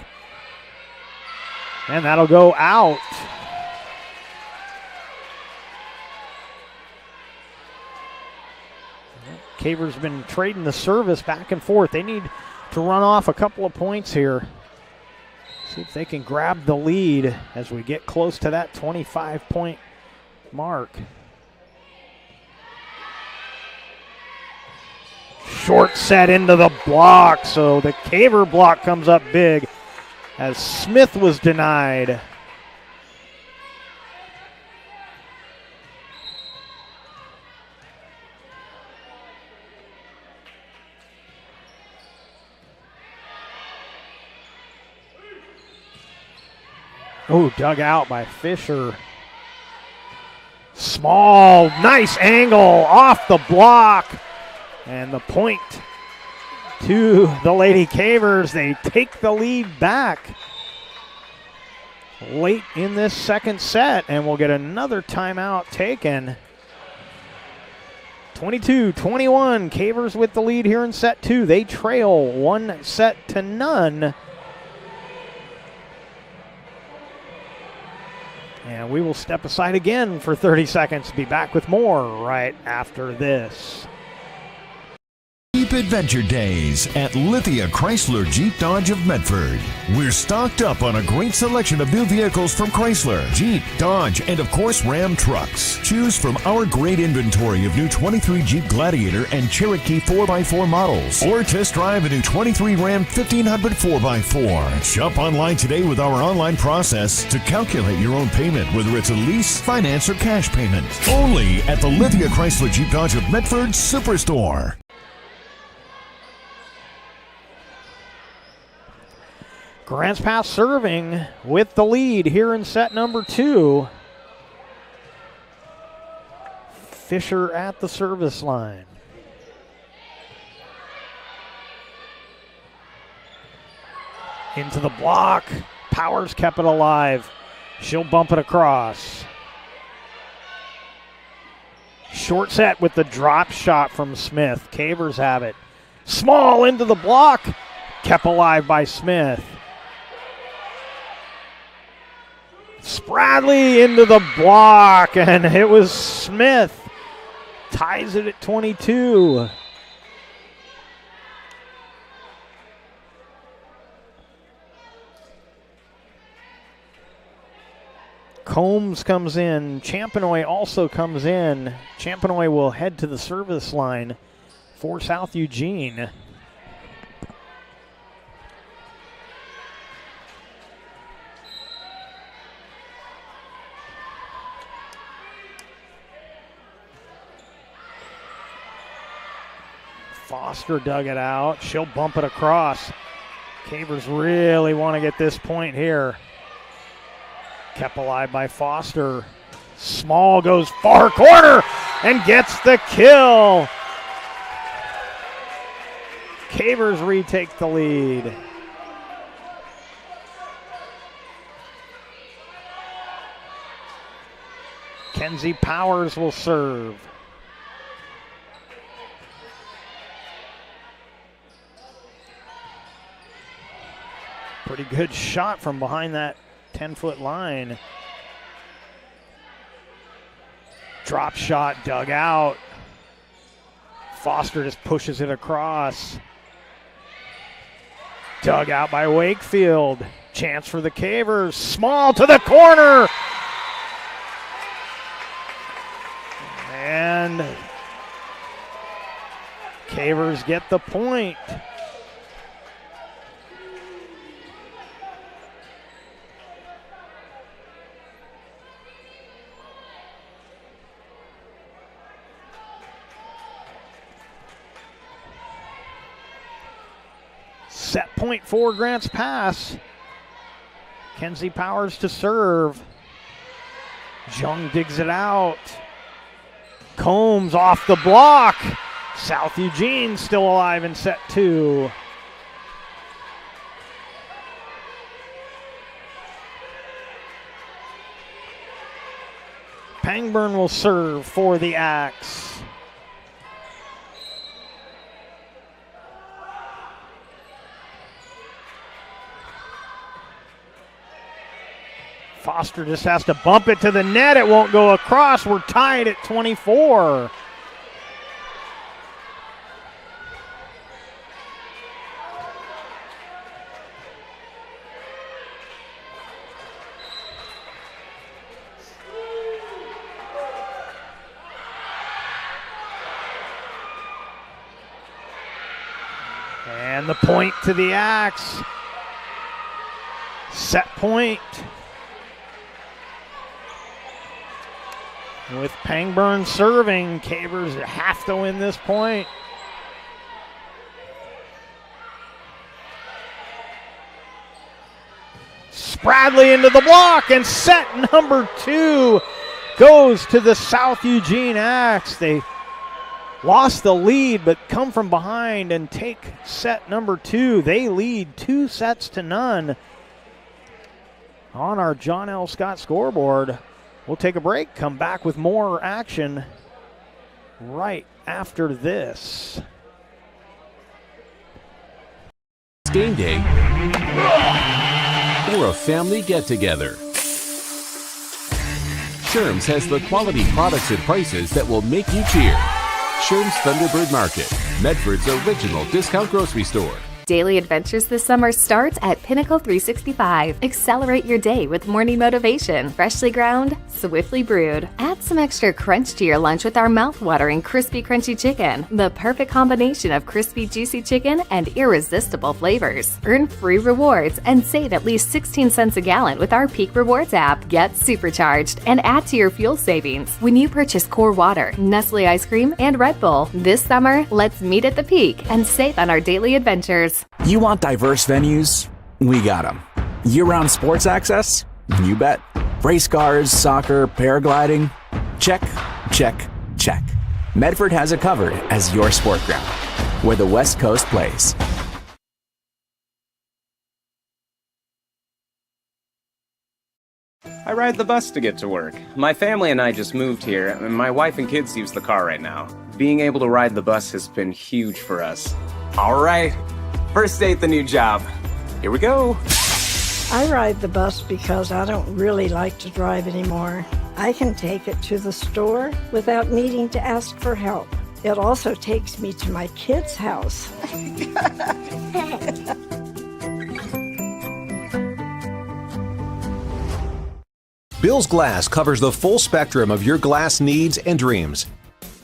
And that'll go out. Caver's been trading the service back and forth. They need to run off a couple of points here. See if they can grab the lead as we get close to that 25-point mark. Short set into the block, so the Caver block comes up big as Smith was denied. Oh, dug out by Fisher. Small, nice angle off the block. And the point to the Lady Cavers. They take the lead back late in this second set, and we'll get another timeout taken. 22-21, Cavers with the lead here in set 2. They trail 1-0. And we will step aside again for 30 seconds. Be back with more right after this.
Jeep Adventure Days at Lithia Chrysler Jeep Dodge of Medford. We're stocked up on a great selection of new vehicles from Chrysler, Jeep, Dodge, and of course Ram trucks. Choose from our great inventory of new 23 Jeep Gladiator and Cherokee 4x4 models, or test drive a new 23 Ram 1500 4x4. Shop online today with our online process to calculate your own payment, whether it's a lease, finance, or cash payment. Only at the Lithia Chrysler Jeep Dodge of Medford Superstore.
Grants Pass serving with the lead here in set number 2. Fisher at the service line. Into the block. Powers kept it alive. She'll bump it across. Short set with the drop shot from Smith. Cavers have it. Small into the block. Kept alive by Smith. Spradley into the block, and it was Smith. Ties it at 22. Combs comes in. Champenoy also comes in. Champenoy will head to the service line for South Eugene. Foster dug it out. She'll bump it across. Cavers really want to get this point here. Kept alive by Foster. Small goes far corner and gets the kill. Cavers retake the lead. Kenzie Powers will serve. Pretty good shot from behind that 10-foot line. Drop shot dug out. Foster just pushes it across. Dug out by Wakefield. Chance for the Cavers. Small to the corner. And Cavers get the point. Set point for Grants Pass. Kenzie Powers to serve. Jung digs it out. Combs off the block. South Eugene still alive in set 2. Pangburn will serve for the Axe. Foster just has to bump it to the net. It won't go across. We're tied at 24. And the point to the Axe. Set point. With Pangburn serving, Cavers have to win this point. Spradley into the block, and set number 2 goes to the South Eugene Axe. They lost the lead, but come from behind and take set number 2. They lead 2-0 on our John L. Scott scoreboard. We'll take a break, come back with more action right after this.
Game day or a family get-together. Sherm's has the quality products and prices that will make you cheer. Sherm's Thunderbird Market, Medford's original discount grocery store.
Daily adventures this summer starts at Pinnacle 365. Accelerate your day with morning motivation. Freshly ground, swiftly brewed. Add some extra crunch to your lunch with our mouth-watering crispy crunchy chicken. The perfect combination of crispy juicy chicken and irresistible flavors. Earn free rewards and save at least 16 cents a gallon with our Peak Rewards app. Get supercharged and add to your fuel savings when you purchase Core Water, Nestle ice cream, and Red Bull. This summer, let's meet at the Peak and save on our daily adventures.
You want diverse venues? We got them. Year-round sports access? You bet. Race cars, soccer, paragliding? Check, check, check. Medford has it covered as your sport ground, where the West Coast plays.
I ride the bus to get to work. My family and I just moved here, and my wife and kids use the car right now. Being able to ride the bus has been huge for us. All right, first day at the new job. Here we go.
I ride the bus because I don't really like to drive anymore. I can take it to the store without needing to ask for help. It also takes me to my kids' house.
Bill's Glass covers the full spectrum of your glass needs and dreams.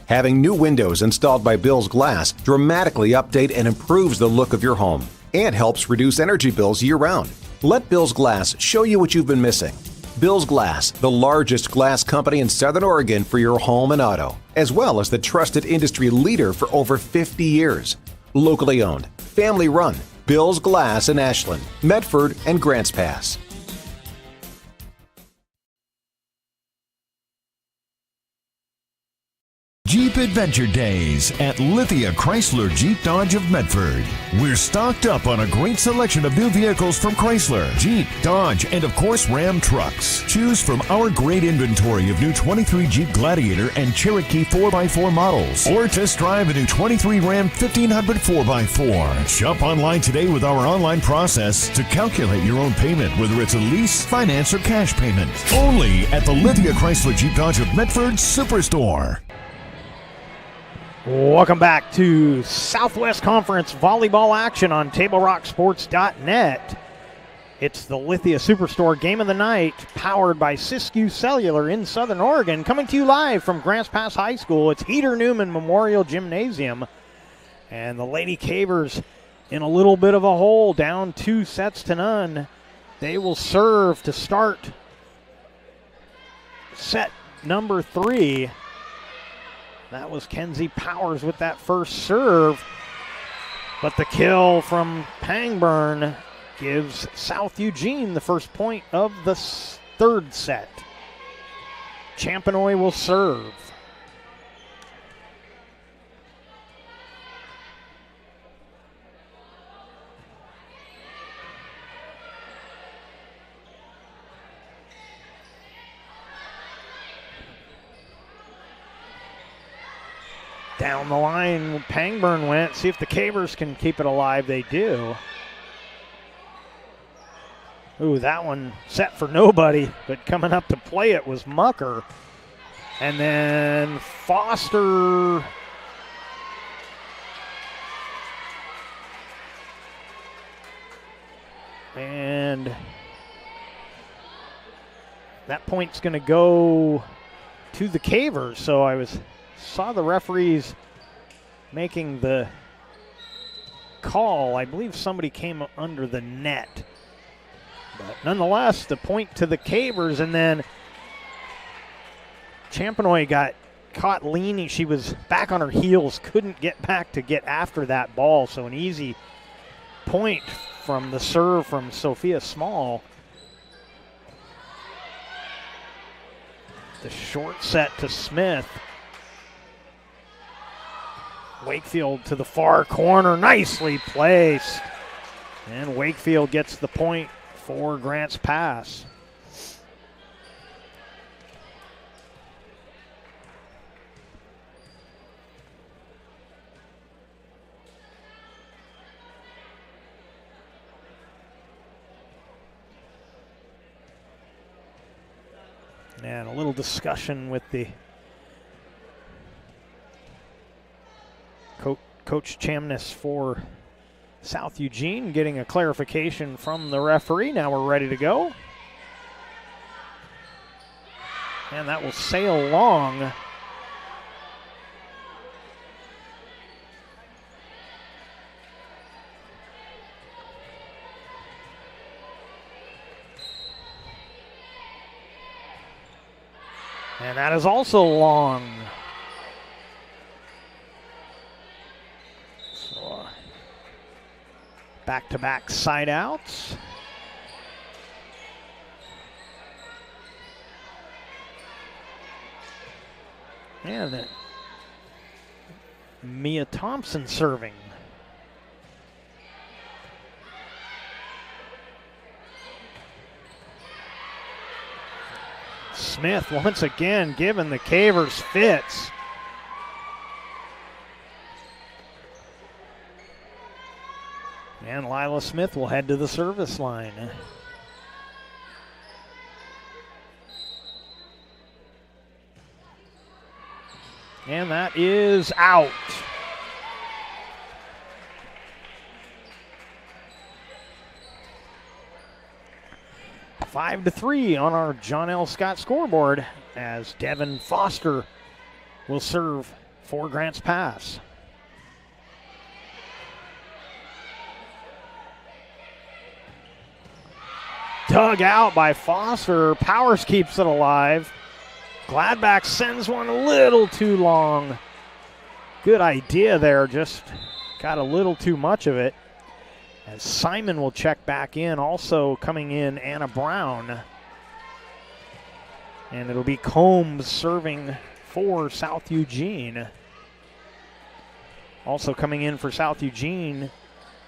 Having new windows installed by Bill's Glass dramatically update and improves the look of your home and helps reduce energy bills year-round. Let Bill's Glass show you what you've been missing. Bill's Glass, the largest glass company in Southern Oregon for your home and auto, as well as the trusted industry leader for over 50 years. Locally owned, family run, Bill's Glass in Ashland, Medford, and Grants Pass.
Jeep Adventure Days at Lithia Chrysler Jeep Dodge of Medford. We're stocked up on a great selection of new vehicles from Chrysler, Jeep, Dodge, and of course Ram trucks. Choose from our great inventory of new 23 Jeep Gladiator and Cherokee 4x4 models, or test drive a new 23 Ram 1500 4x4. Shop online today with our online process to calculate your own payment, whether it's a lease, finance, or cash payment. Only at the Lithia Chrysler Jeep Dodge of Medford Superstore.
Welcome back to Southwest Conference volleyball action on TableRockSports.net. It's the Lithia Superstore Game of the Night, powered by Siskiyou Cellular in Southern Oregon. Coming to you live from Grants Pass High School, it's Heater Newman Memorial Gymnasium. And the Lady Cavers in a little bit of a hole, down 2-0. They will serve to start set number 3. That was Kenzie Powers with that first serve. But the kill from Pangburn gives South Eugene the first point of the third set. Champenoy will serve. Down the line, Pangburn went. See if the Cavers can keep it alive. They do. Ooh, that one set for nobody, but coming up to play it was Mucker. And then Foster. And that point's going to go to the Cavers. So I saw the referees making the call. I believe somebody came under the net. But nonetheless, the point to the Cavers, and then Champenoy got caught leaning. She was back on her heels, couldn't get back to get after that ball. So an easy point from the serve from Sophia Small. The short set to Smith. Wakefield to the far corner, nicely placed. And Wakefield gets the point for Grants Pass. And a little discussion with the Coach Chamness for South Eugene, getting a clarification from the referee. Now we're ready to go. And that will sail long. And that is also long. So, back-to-back side outs. And then Mia Thompson serving. Smith once again giving the Cavers fits. And Lila Smith will head to the service line. And that is out. Five to 3 on our John L. Scott scoreboard as Devin Foster will serve for Grants Pass. Dug out by Foster. Powers keeps it alive. Gladbach sends one a little too long. Good idea there, just got a little too much of it. As Simon will check back in, also coming in Anna Brown. And it'll be Combs serving for South Eugene. Also coming in for South Eugene,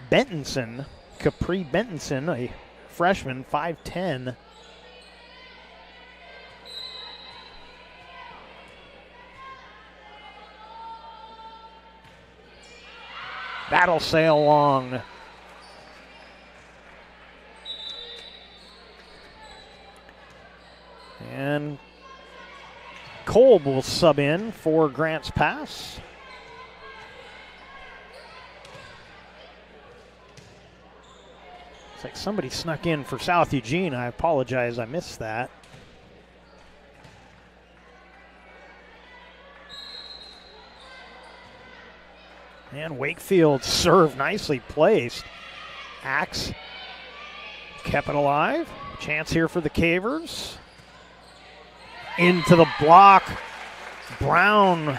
Bentonson, Capri Bentonson, a freshman, 5'10". That'll sail long. And Kolb will sub in for Grants Pass. It's like somebody snuck in for South Eugene. I apologize, I missed that. And Wakefield serve nicely placed. Axe kept it alive. Chance here for the Cavers. Into the block. Brown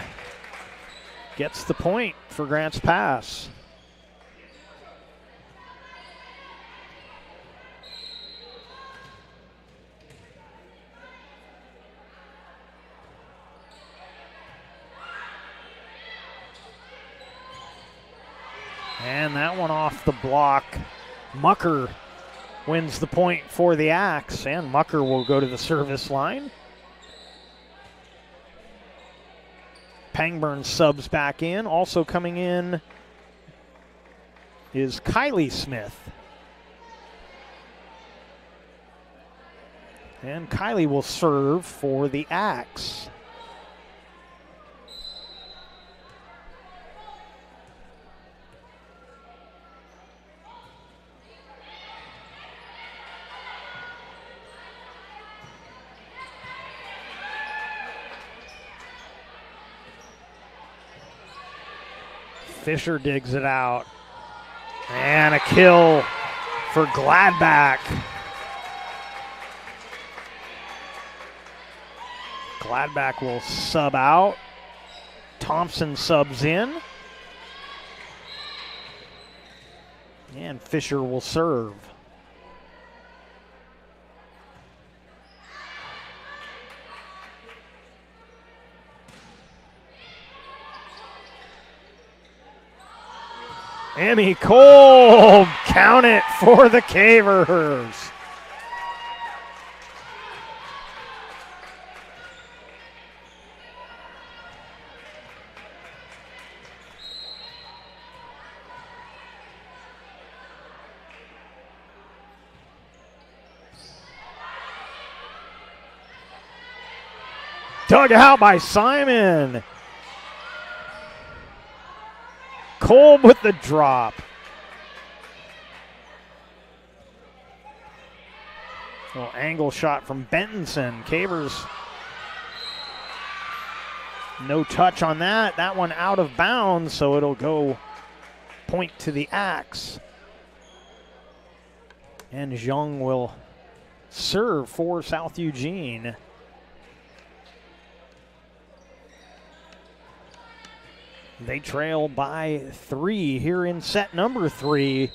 gets the point for Grants Pass. And that one off the block. Mucker wins the point for the Axe, and Mucker will go to the service line. Pangburn subs back in. Also coming in is Kylie Smith. And Kylie will serve for the Axe. Fisher digs it out. And a kill for Gladbach. Gladbach will sub out. Thompson subs in. And Fisher will serve. Emmy Kolb, count it for the Cavers. Dug out by Simon. Kolb with the drop. Little angle shot from Bentonson. Cavers, no touch on that. That one out of bounds, so it'll go point to the Axe. And Zhang will serve for South Eugene. They trail by 3 here in set number 3,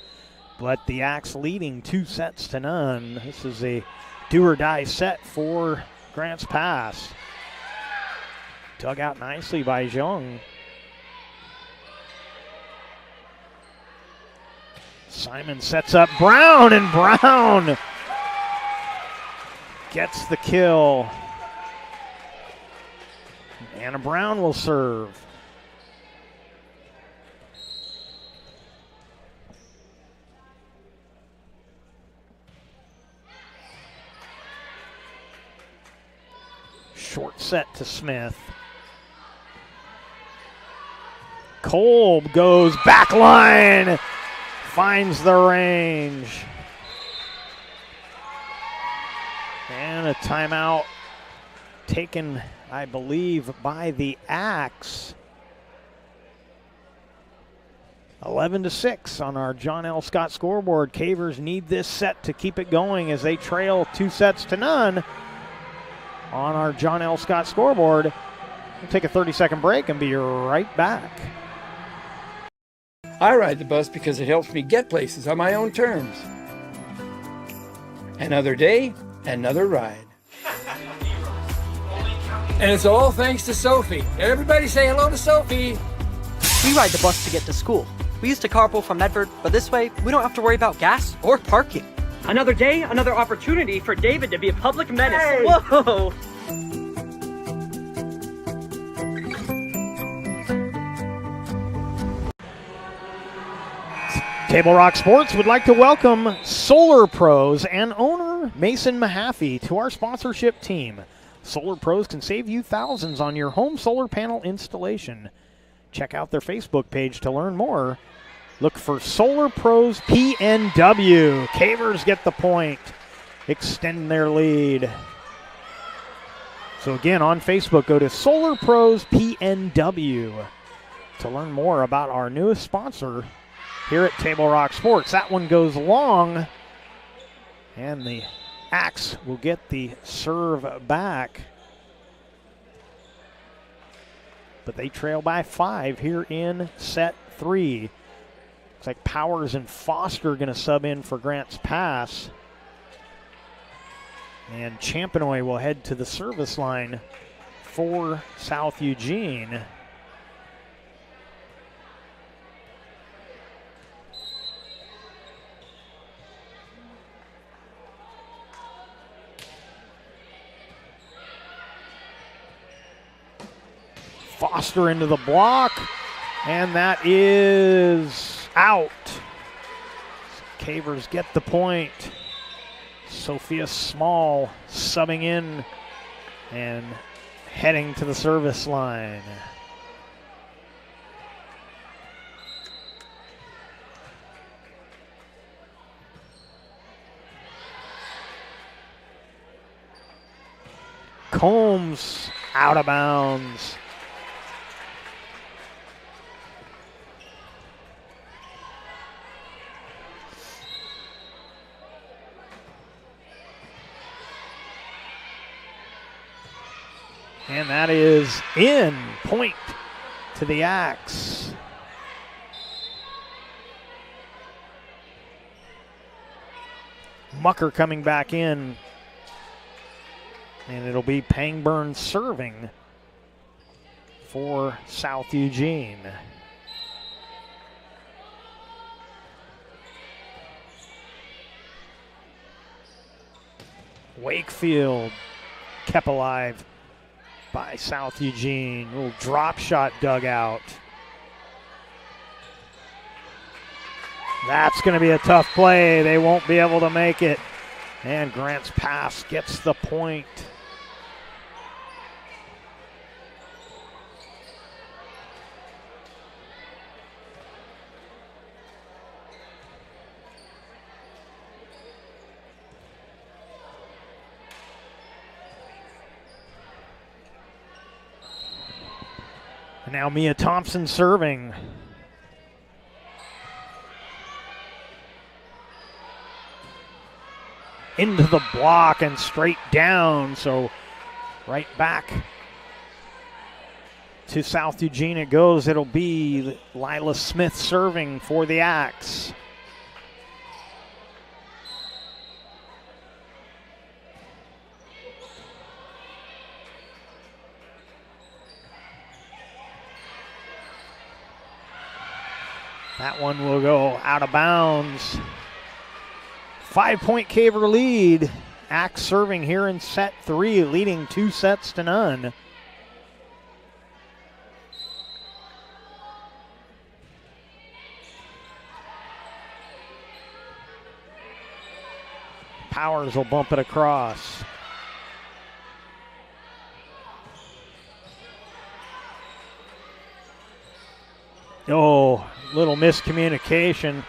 but the Axe leading 2-0. This is a do-or-die set for Grants Pass. Dug out nicely by Zhang. Simon sets up Brown, and Brown gets the kill. Anna Brown will serve. Short set to Smith. Kolb goes back line, finds the range. And a timeout taken, I believe, by the Axe. 11-6 on our John L. Scott scoreboard. Cavers need this set to keep it going as they trail 2-0 on our John L. Scott scoreboard. We'll take a 30-second break and be right back.
I ride the bus because it helps me get places on my own terms. Another day, another ride. And it's all thanks to Sophie. Everybody say hello to Sophie.
We ride the bus to get to school. We used to carpool from Medford, but this way, we don't have to worry about gas or parking.
Another day, another opportunity for David to be a public menace.
Hey!
Whoa!
Table Rock Sports would like to welcome Solar Pros and owner Mason Mahaffey to our sponsorship team. Solar Pros can save you thousands on your home solar panel installation. Check out their Facebook page to learn more. Look for Solar Pros PNW. Cavers get the point, extend their lead. So again, on Facebook, go to Solar Pros PNW to learn more about our newest sponsor here at Table Rock Sports. That one goes long, and the Axe will get the serve back. But they trail by 5 here in set 3. Looks like Powers and Foster going to sub in for Grants Pass. And Champenoy will head to the service line for South Eugene. Foster into the block, and that is out. Cavers get the point. Sophia Small subbing in and heading to the service line. Combs out of bounds. And that is in. Point to the Axe. Mucker coming back in. And it'll be Pangburn serving for South Eugene. Wakefield kept alive by South Eugene. Little drop shot dugout. That's going to be a tough play. They won't be able to make it. And Grants Pass gets the point. And now Mia Thompson serving. Into the block and straight down, so right back to South Eugene it goes. It'll be Lila Smith serving for the Axe. That one will go out of bounds. 5-point Caver lead. Axe serving here in set 3, leading 2-0. Powers will bump it across. Oh, little miscommunication.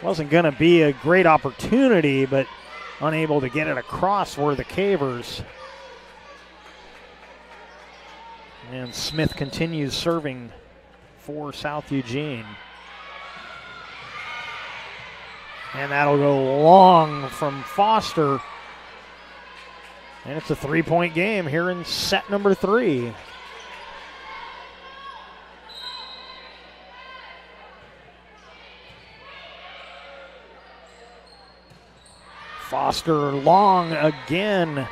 Wasn't going to be a great opportunity, but unable to get it across were the Cavers. And Smith continues serving for South Eugene. And that'll go long from Foster. And it's a 3-point game here in set number 3. Foster long again.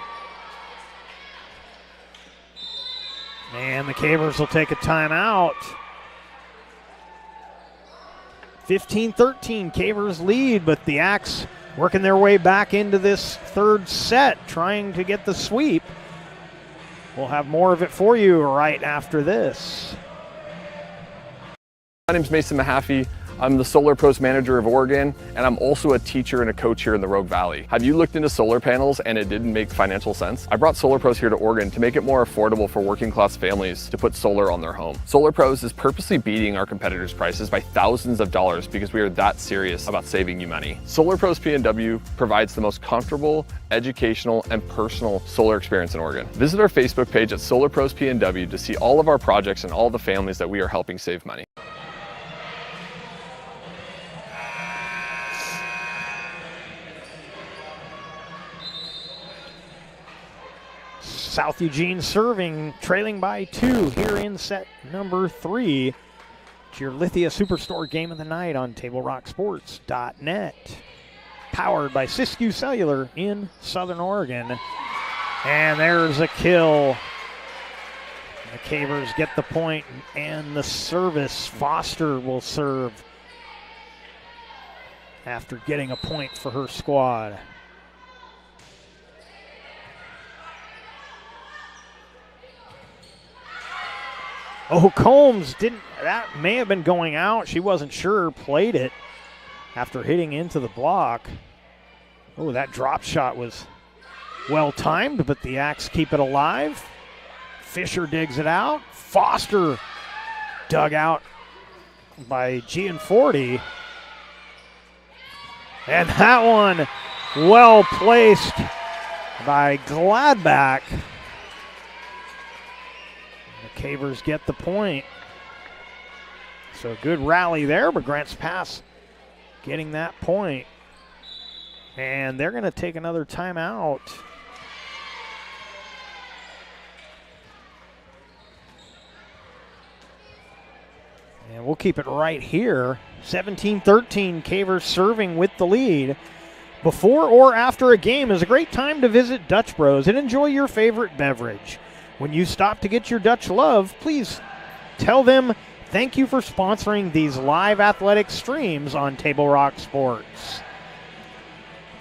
And the Cavers will take a timeout. 15-13, Cavers lead, but the Axe working their way back into this third set, trying to get the sweep. We'll have more of it for you right after this.
My name's Mason Mahaffey. I'm the Solar Pros Manager of Oregon, and I'm also a teacher and a coach here in the Rogue Valley. Have you looked into solar panels and it didn't make financial sense? I brought Solar Pros here to Oregon to make it more affordable for working class families to put solar on their home. Solar Pros is purposely beating our competitors' prices by thousands of dollars because we are that serious about saving you money. Solar Pros PNW provides the most comfortable, educational, and personal solar experience in Oregon. Visit our Facebook page at Solar Pros PNW to see all of our projects and all the families that we are helping save money.
South Eugene serving, trailing by 2 here in set number 3. It's your Lithia Superstore game of the night on TableRockSports.net. Powered by Siskiyou Cellular in Southern Oregon. And there's a kill. The Cavers get the point and the service. Foster will serve after getting a point for her squad. Oh, Combs didn't, that may have been going out. She wasn't sure, played it after hitting into the block. Oh, that drop shot was well timed, but the Axe keep it alive. Fisher digs it out. Foster dug out by Gianforti. And that one well placed by Gladbach. Cavers get the point. So good rally there, but Grants Pass getting that point. And they're going to take another timeout. And we'll keep it right here. 17-13, Cavers serving with the lead. Before or after a game is a great time to visit Dutch Bros and enjoy your favorite beverage. When you stop to get your Dutch love, please tell them thank you for sponsoring these live athletic streams on Table Rock Sports.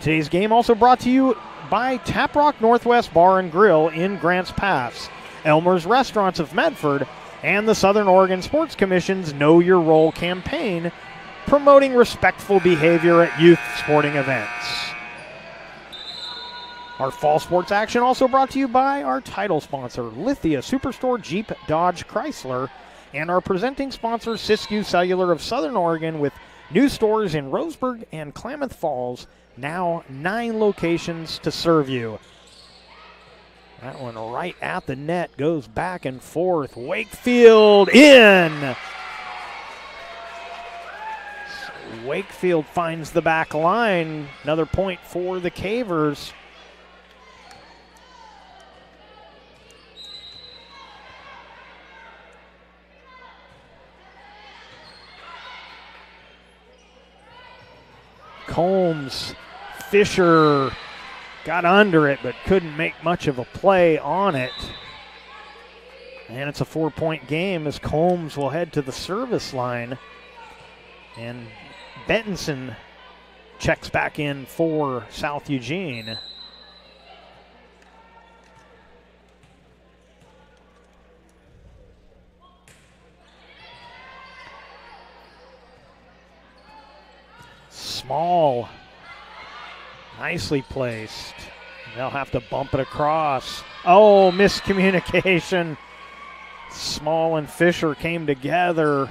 Today's game also brought to you by Tap Rock Northwest Bar and Grill in Grants Pass, Elmer's Restaurants of Medford, and the Southern Oregon Sports Commission's Know Your Role campaign, promoting respectful behavior at youth sporting events. Our fall sports action also brought to you by our title sponsor, Lithia Superstore Jeep Dodge Chrysler, and our presenting sponsor, Siskiyou Cellular of Southern Oregon, with new stores in Roseburg and Klamath Falls, now 9 locations to serve you. That one right at the net goes back and forth. Wakefield in! Wakefield finds the back line. Another point for the Cavers. Combs, Fisher got under it but couldn't make much of a play on it. And it's a 4-point game as Combs will head to the service line. And Bentonson checks back in for South Eugene. Small, nicely placed. They'll have to bump it across. Oh, miscommunication. Small and Fisher came together.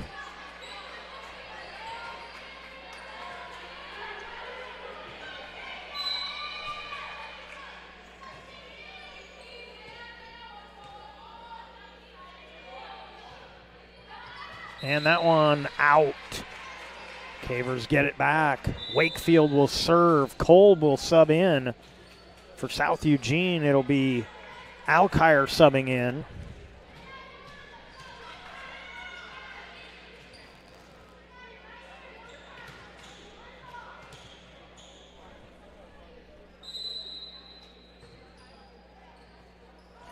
And that one out. Cavers get it back. Wakefield will serve. Kolb will sub in. For South Eugene, it'll be Alkire subbing in.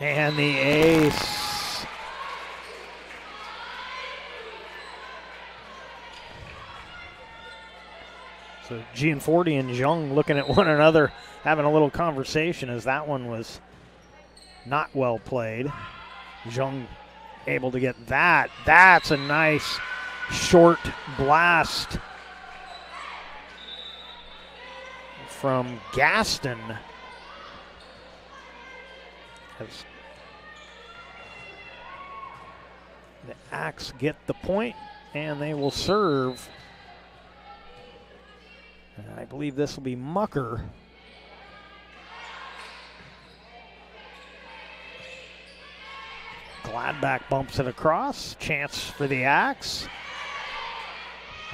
And the ace. So Gianforti and Jung looking at one another, having a little conversation as that one was not well played. Jung able to get that. That's a nice short blast from Gaston. As the Axe get the point, and they will serve. And I believe this will be Mucker. Gladbach bumps it across. Chance for the Axe.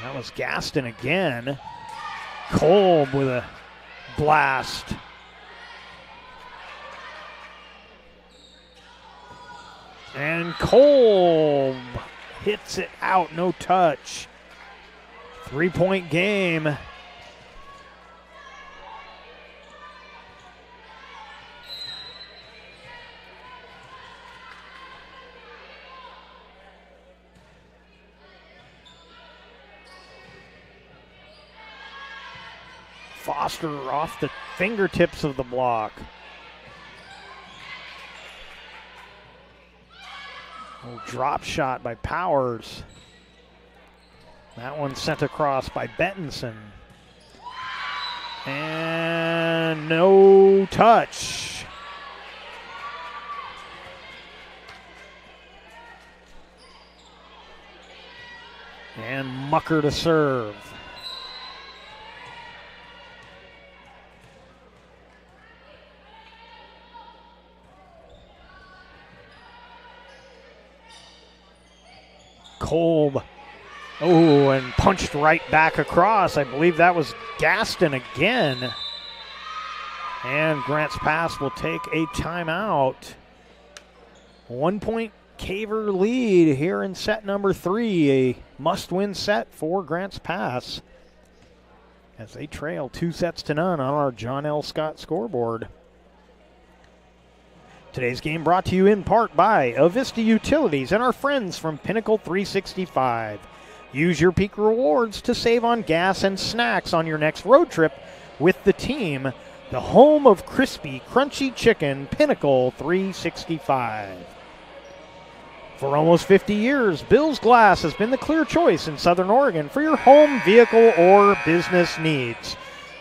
That was Gaston again. Kolb with a blast. And Kolb hits it out, no touch. 3-point game. Foster off the fingertips of the block. Drop shot by Powers. That one sent across by Bettinson. And no touch. And Mucker to serve. Kolb. Oh, and punched right back across. I believe that was Gaston again. And Grants Pass will take a timeout. 1 point Caver lead here in set number 3. A must-win set for Grants Pass as they trail 2-0 on our John L. Scott scoreboard. Today's game brought to you in part by Avista Utilities and our friends from Pinnacle 365. Use your Peak Rewards to save on gas and snacks on your next road trip with the team, the home of crispy, crunchy chicken, Pinnacle 365. For almost 50 years, Bill's Glass has been the clear choice in Southern Oregon for your home, vehicle, or business needs.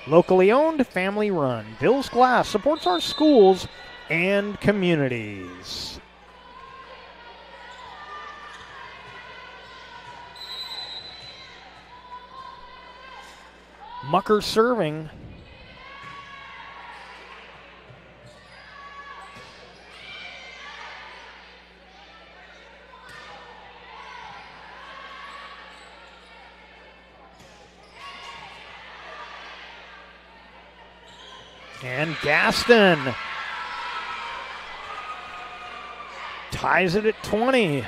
Locally owned, family run, Bill's Glass supports our schools and communities. Mucker serving. And Gaston ties it at 20.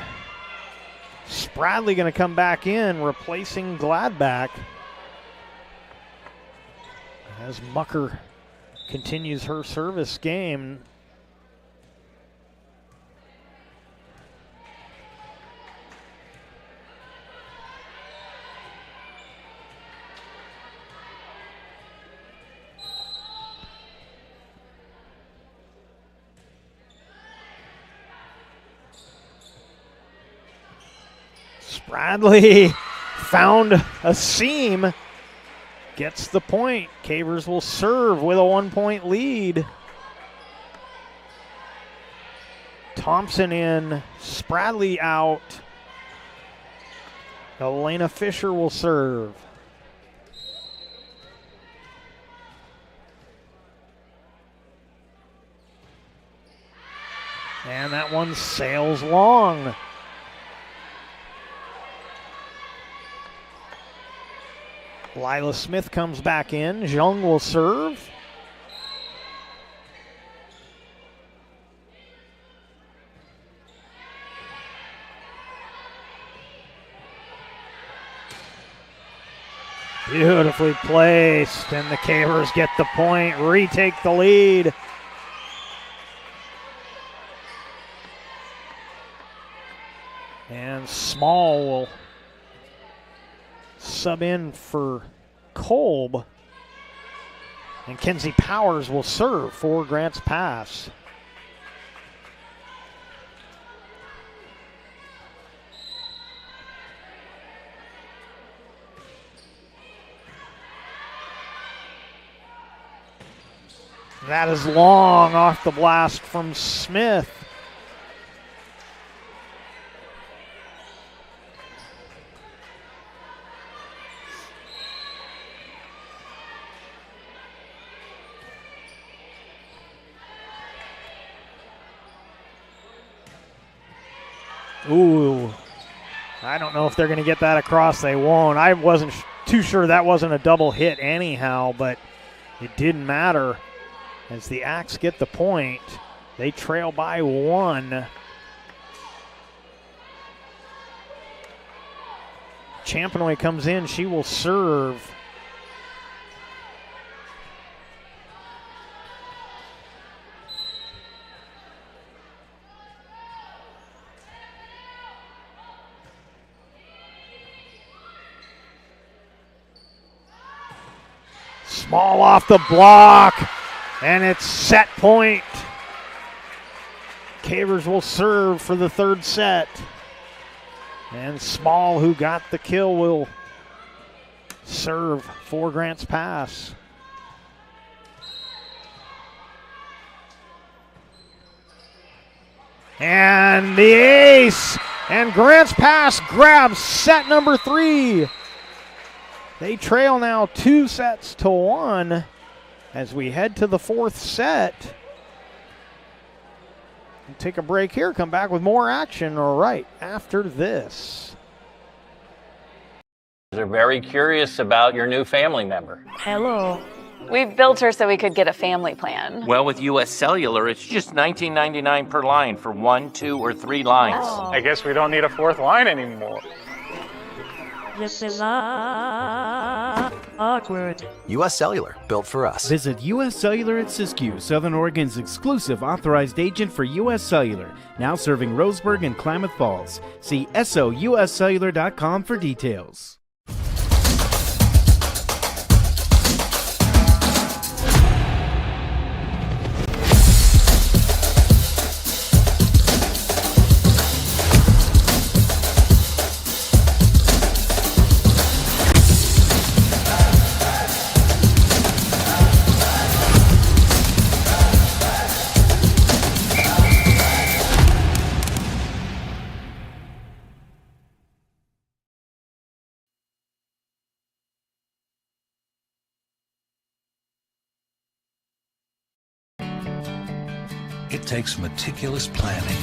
Spradley going to come back in, replacing Gladbach as Mucker continues her service game. Spradley found a seam, gets the point. Cavers will serve with a 1 point lead. Thompson in, Spradley out. Elena Fisher will serve. And that one sails long. Lila Smith comes back in. Zhang will serve. Beautifully placed, and the Cavers get the point, retake the lead. And Small will sub in for Kolb. And Kenzie Powers will serve for Grants Pass. That is long off the blast from Smith. Ooh, I don't know if they're going to get that across. They won't. I wasn't too sure that wasn't a double hit anyhow, but it didn't matter. As the Axe get the point, they trail by 1. Champenoy comes in. She will serve. Small off the block. And it's set point. Cavers will serve for the third set. And Small, who got the kill, will serve for Grants Pass. And the ace. And Grants Pass grabs set number 3. They trail now 2-1. As we head to the 4th set. We'll take a break here, come back with more action right after this.
They're very curious about your new family member.
Hello. We built her so we could get a family plan.
Well, with U.S. Cellular, it's just $19.99 per line for 1, 2, or 3 lines.
Oh.
I guess we don't need a 4th line anymore.
This is awkward.
U.S. Cellular, built for us.
Visit U.S. Cellular at Siskiyou, Southern Oregon's exclusive authorized agent for U.S. Cellular, now serving Roseburg and Klamath Falls. See souscellular.com for details.
It takes meticulous planning,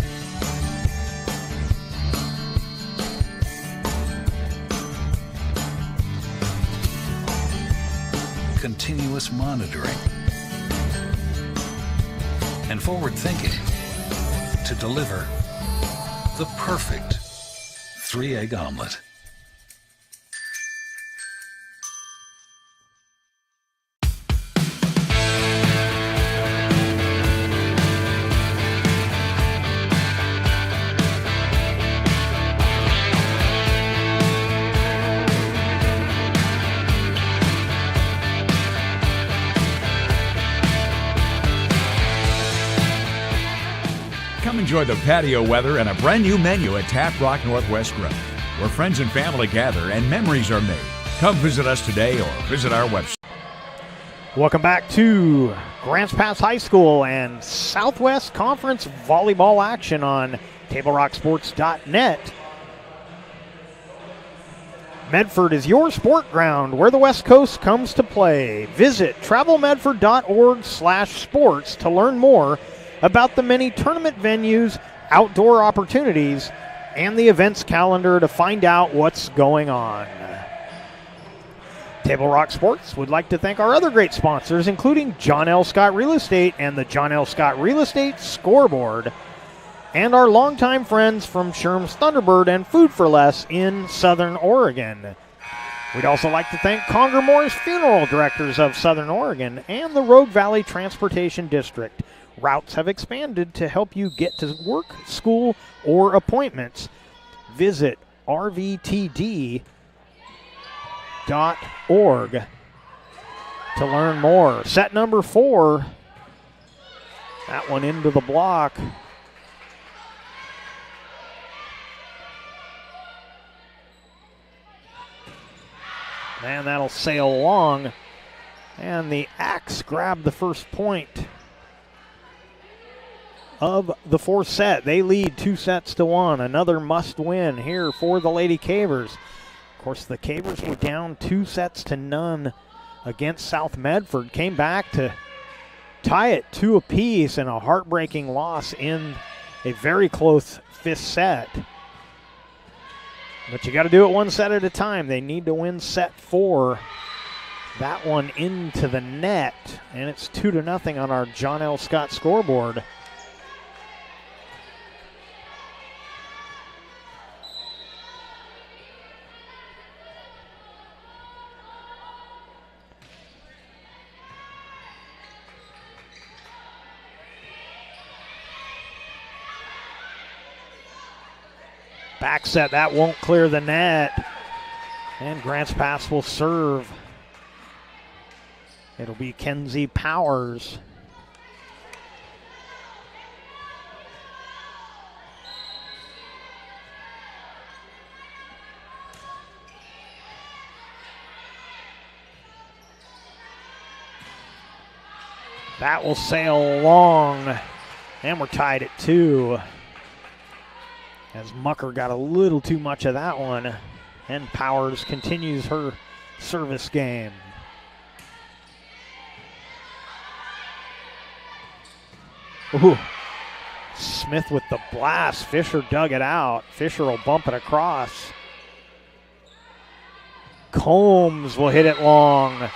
continuous monitoring, and forward thinking to deliver the perfect 3-egg omelet.
Enjoy the patio weather and a brand new menu at Tap Rock Northwest Grill, where friends and family gather and memories are made. Come visit us today or visit our website.
Welcome back to Grants Pass High School and Southwest Conference volleyball action on TableRockSports.net. Medford is your sport ground where the West Coast comes to play. Visit travelmedford.org/sports to learn more about the many tournament venues, outdoor opportunities, and the events calendar to find out what's going on. Table Rock Sports would like to thank our other great sponsors, including John L. Scott Real Estate and the John L. Scott Real Estate Scoreboard, and our longtime friends from Sherm's Thunderbird and Food for Less in Southern Oregon. We'd also like to thank Conger Moore's Funeral Directors of Southern Oregon and the Rogue Valley Transportation District. Routes have expanded to help you get to work, school, or appointments. Visit rvtd.org to learn more. Set number 4. That one into the block. And that'll sail along. And the Axe grabbed the first point of the fourth set. They lead 2-1. Another must win here for the Lady Cavers. Of course, the Cavers were down 2-0 against South Medford. Came back to tie it 2 apiece in a heartbreaking loss in a very close 5th set. But you got to do it one set at a time. They need to win set 4. That one into the net, and it's 2-0 on our John L. Scott scoreboard. Back set, that won't clear the net. And Grants Pass will serve. It'll be Kenzie Powers. That will sail along. And we're tied at 2. As Mucker got a little too much of that one. And Powers continues her service game. Ooh. Smith with the blast. Fisher dug it out. Fisher will bump it across. Combs will hit it long.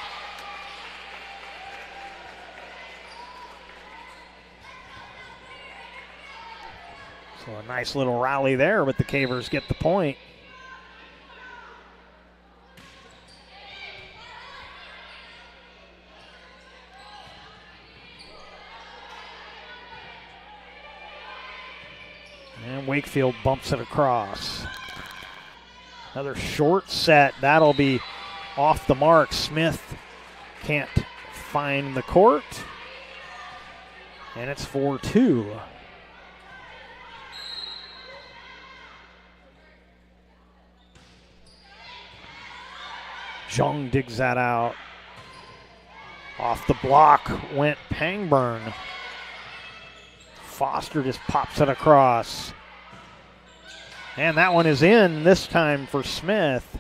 So a nice little rally there, but the Cavers get the point. And Wakefield bumps it across. Another short set. That'll be off the mark. Smith can't find the court. And it's 4-2. Jung digs that out. Off the block went Pangburn. Foster just pops it across. And that one is in this time for Smith.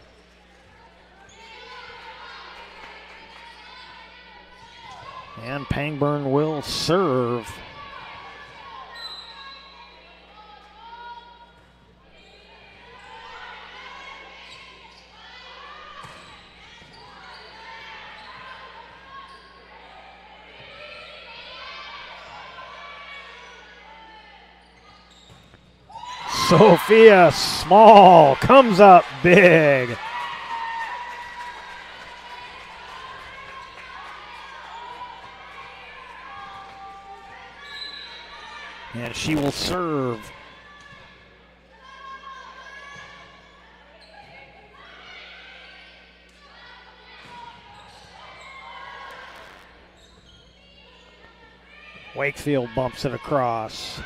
And Pangburn will serve. Sophia Small comes up big. And she will serve. Wakefield bumps it across.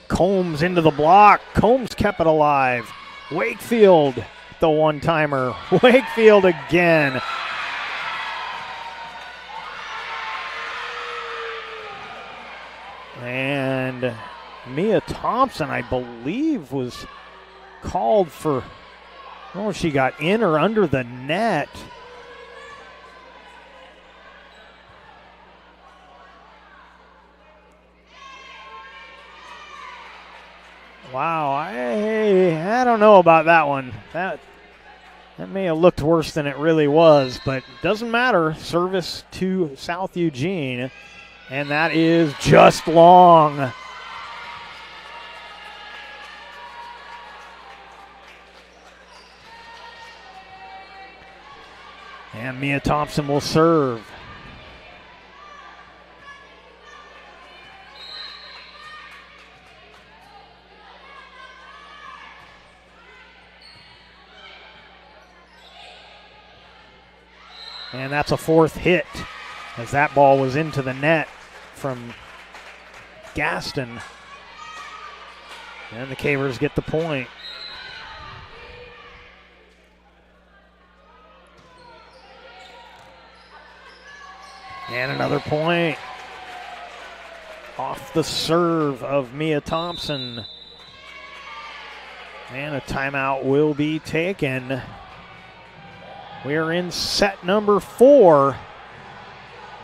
Combs into the block. Combs kept it alive. Wakefield, the one-timer. Wakefield again. And Mia Thompson, I believe, was called for, I don't know if she got in or under the net. Wow, I don't know about that one. That That may have looked worse than it really was, but doesn't matter. Service to South Eugene, and that is just long. And Mia Thompson will serve. And that's a fourth hit as that ball was into the net from Gaston. And the Cavers get the point. And another point off the serve of Mia Thompson. And a timeout will be taken. We are in set number 4.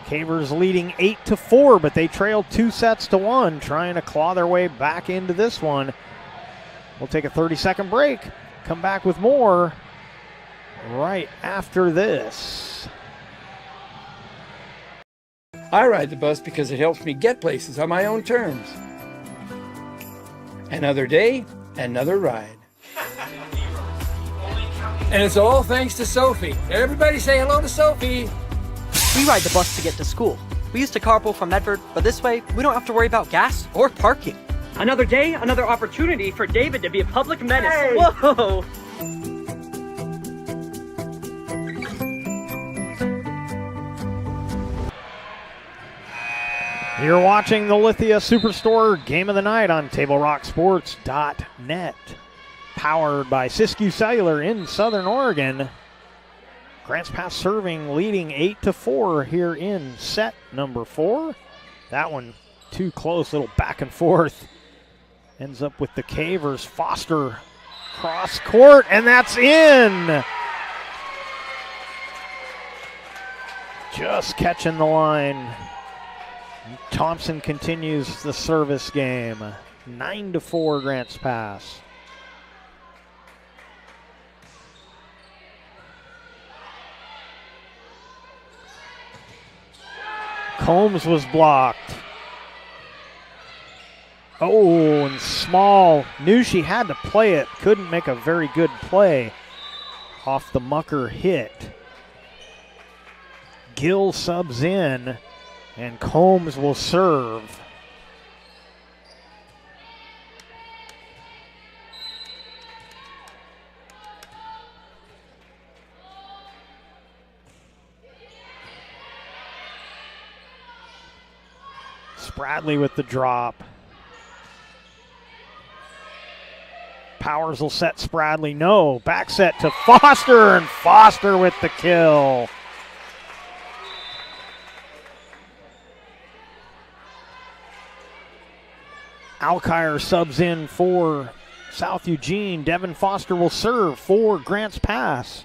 Cavers leading 8-4, but they trailed 2-1, trying to claw their way back into this one. We'll take a 30-second break. Come back with more right after this.
I ride the bus because it helps me get places on my own terms. Another day, another ride. And it's all thanks to Sophie. Everybody say hello to Sophie.
We ride the bus to get to school. We used to carpool from Medford, but this way, we don't have to worry about gas or parking.
Another day, another opportunity for David to be a public menace. Hey. Whoa!
You're watching the Lithia Superstore Game of the Night on TableRockSports.net. Powered by Siskiyou Cellular in Southern Oregon. Grants Pass serving, leading 8-4 here in set number 4. That one too close, little back and forth. Ends up with the Cavers. Foster cross court, and that's in. Just catching the line. Thompson continues the service game. 9-4 Grants Pass. Combs was blocked. Oh, and Small knew she had to play it. Couldn't make a very good play off the Mucker hit. Gill subs in, and Combs will serve. Bradley with the drop. Powers will set Spradley. No. Back set to Foster, and Foster with the kill. Alkire subs in for South Eugene. Devin Foster will serve for Grants Pass.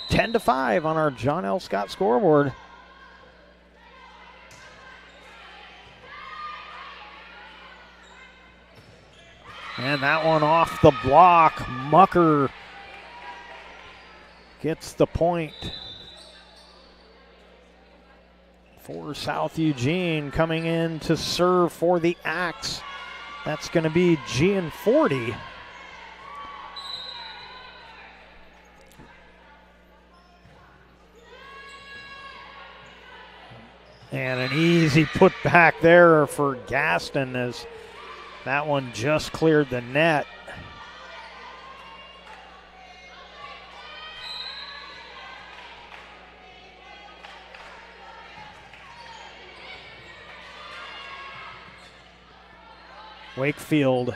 10-5 on our John L. Scott scoreboard. And that one off the block. Mucker gets the point for South Eugene. Coming in to serve for the Axe. That's going to be Gianforti. And an easy put back there for Gaston as that one just cleared the net. Wakefield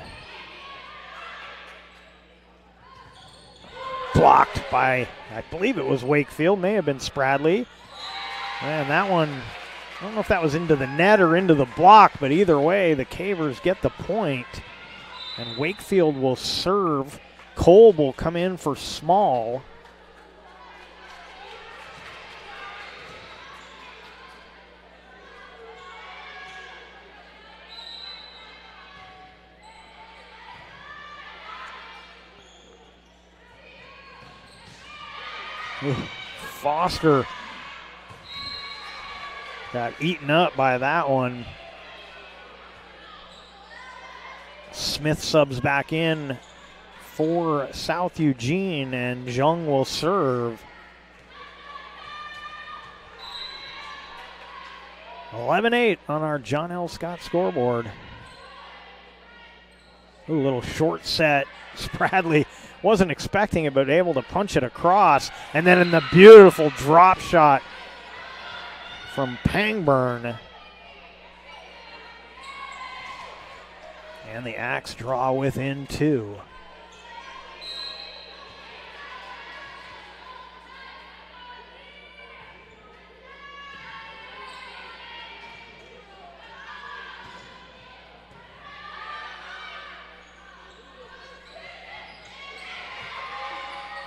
blocked by, I believe it was Wakefield, may have been Spradley. And that one, I don't know if that was into the net or into the block, but either way, the Cavers get the point. And Wakefield will serve. Kolb will come in for Small. Foster got eaten up by that one. Smith subs back in for South Eugene, and Jung will serve. 11-8 on our John L. Scott scoreboard. Ooh, little short set. Spradley wasn't expecting it, but able to punch it across. And then in the beautiful drop shot from Pangburn. And the Axe draw within 2.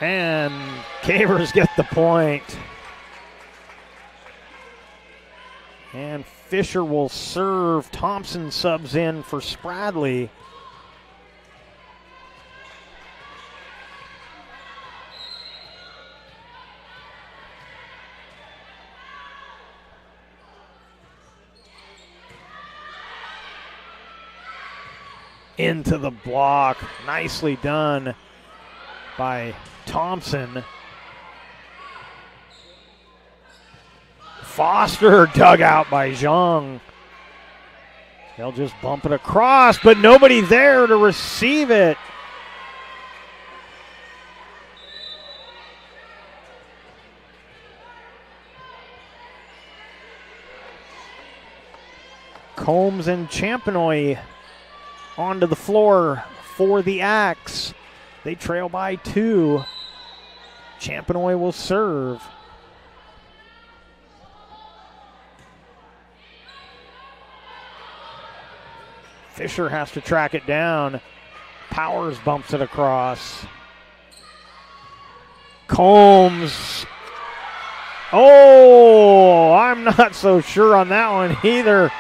And Cavers get the point. And Fisher will serve. Thompson subs in for Spradley. Into the block. Nicely done by Thompson. Foster dug out by Zhang. They'll just bump it across, but nobody there to receive it. Combs and Champenoy onto the floor for the Axe. They trail by 2. Champenoy will serve. Fisher has to track it down. Powers bumps it across. Combs. Oh, I'm not so sure on that one either.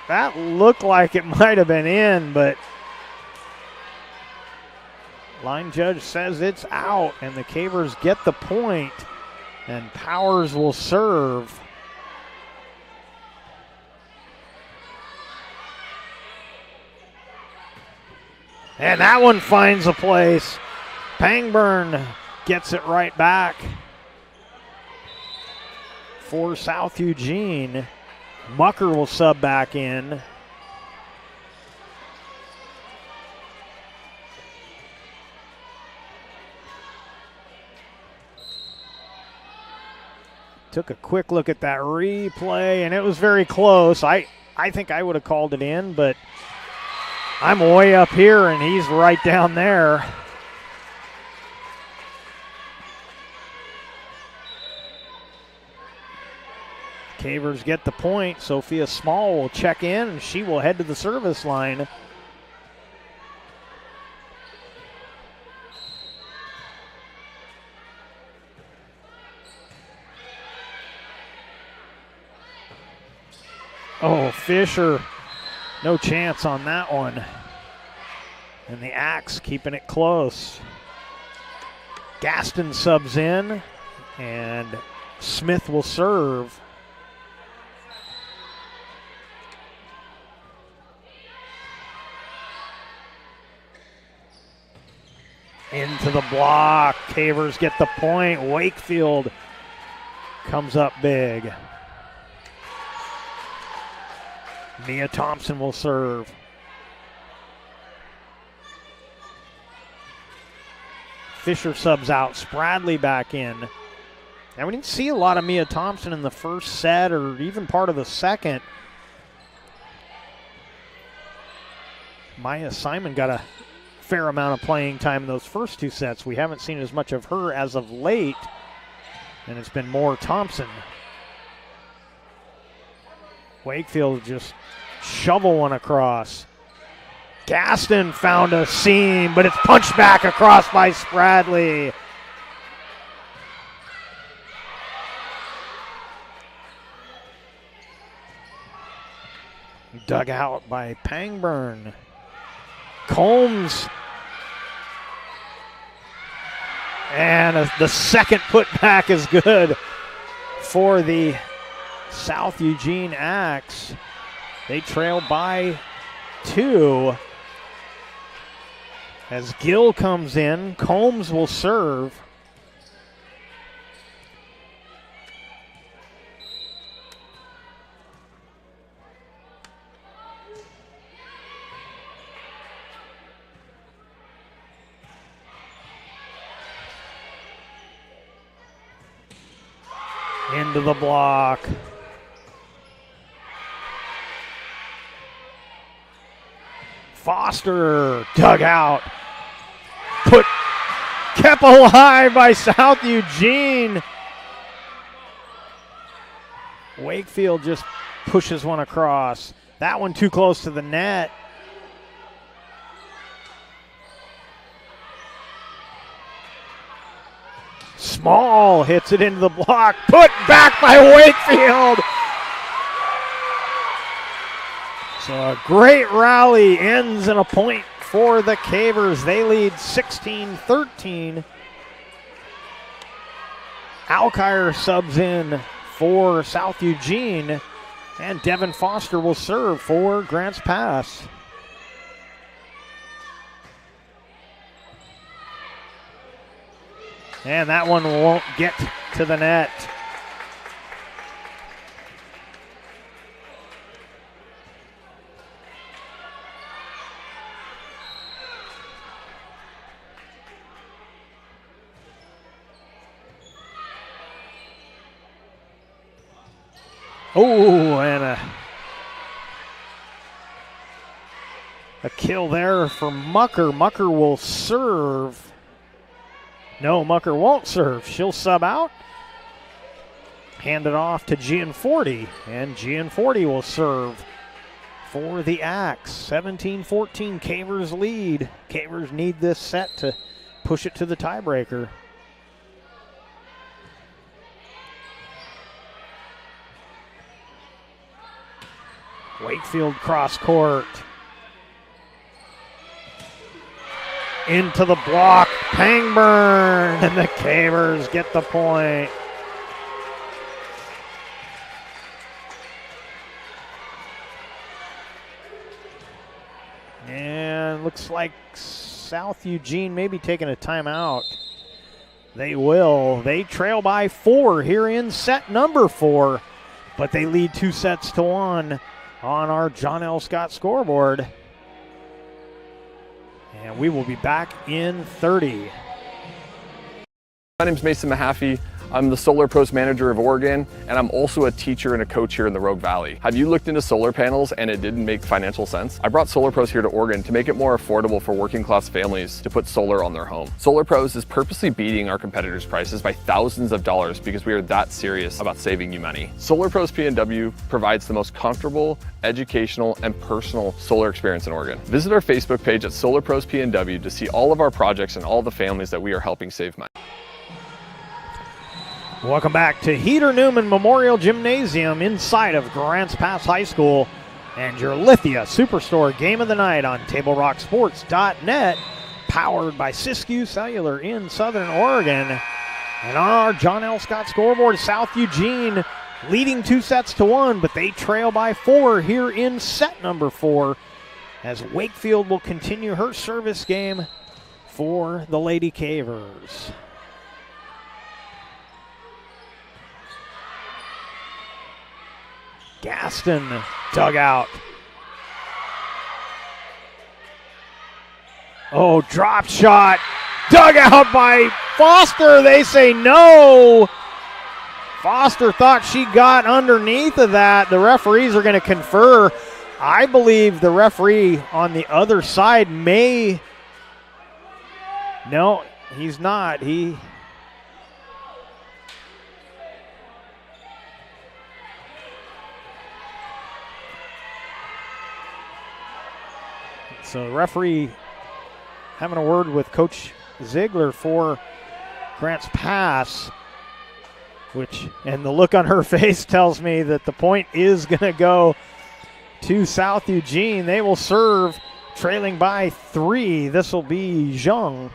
That looked like it might have been in, but line judge says it's out, and the Cavers get the point, and Powers will serve. And that one finds a place. Pangburn gets it right back for South Eugene. Mucker will sub back in. Took a quick look at that replay, and it was very close. I think I would have called it in, but I'm way up here, and he's right down there. Cavers get the point. Sophia Small will check in, and she will head to the service line. Oh, Fisher, no chance on that one. And the Axe keeping it close. Gaston subs in, and Smith will serve. Into the block. Cavers get the point. Wakefield comes up big. Mia Thompson will serve. Fisher subs out. Spradley back in. Now, we didn't see a lot of Mia Thompson in the first set or even part of the second. Maya Simon got a fair amount of playing time in those first 2 sets. We haven't seen as much of her as of late, and it's been more Thompson. Wakefield just shovel one across. Gaston found a seam, but it's punched back across by Spradley. Dug out by Pangburn. Combs. And the second putback is good for the South Eugene Axe. They trail by 2. As Gill comes in, Combs will serve. Into the block. Foster dug out. Kept alive by South Eugene. Wakefield just pushes one across. That one too close to the net. Small hits it into the block. Put back by Wakefield. So a great rally ends in a point for the Cavers. They lead 16-13. Alkire subs in for South Eugene, and Devin Foster will serve for Grants Pass. And that one won't get to the net. Oh, and a kill there for Mucker. Mucker will serve. No, Mucker won't serve. She'll sub out. Hand it off to Gianforti, and Gianforti will serve for the Axe. 17-14, Cavers lead. Cavers need this set to push it to the tiebreaker. Wakefield cross court. Into the block. Pangburn, and the Cavers get the point. And looks like South Eugene may be taking a timeout. They will. They trail by 4 here in set number 4, but they lead 2-1 on our John L. Scott scoreboard. And we will be back in 30.
My name's Mason Mahaffey. I'm the Solar Pros Manager of Oregon, and I'm also a teacher and a coach here in the Rogue Valley. Have you looked into solar panels and it didn't make financial sense? I brought Solar Pros here to Oregon to make it more affordable for working class families to put solar on their home. Solar Pros is purposely beating our competitors' prices by thousands of dollars because we are that serious about saving you money. Solar Pros PNW provides the most comfortable, educational, and personal solar experience in Oregon. Visit our Facebook page at Solar Pros PNW to see all of our projects and all the families that we are helping save money.
Welcome back to Heater Newman Memorial Gymnasium inside of Grants Pass High School and your Lithia Superstore Game of the Night on TableRockSports.net, powered by Siskiyou Cellular in Southern Oregon. And on our John L. Scott scoreboard, South Eugene leading 2-1, but they trail by 4 here in set number 4 as Wakefield will continue her service game for the Lady Cavers. Gaston dug out. Oh, drop shot. Dug out by Foster. They say no. Foster thought she got underneath of that. The referees are going to confer. I believe the referee on the other side may. No, he's not. So the referee having a word with Coach Ziegler for Grants Pass, and the look on her face tells me that the point is going to go to South Eugene. They will serve trailing by 3. This will be Zhang.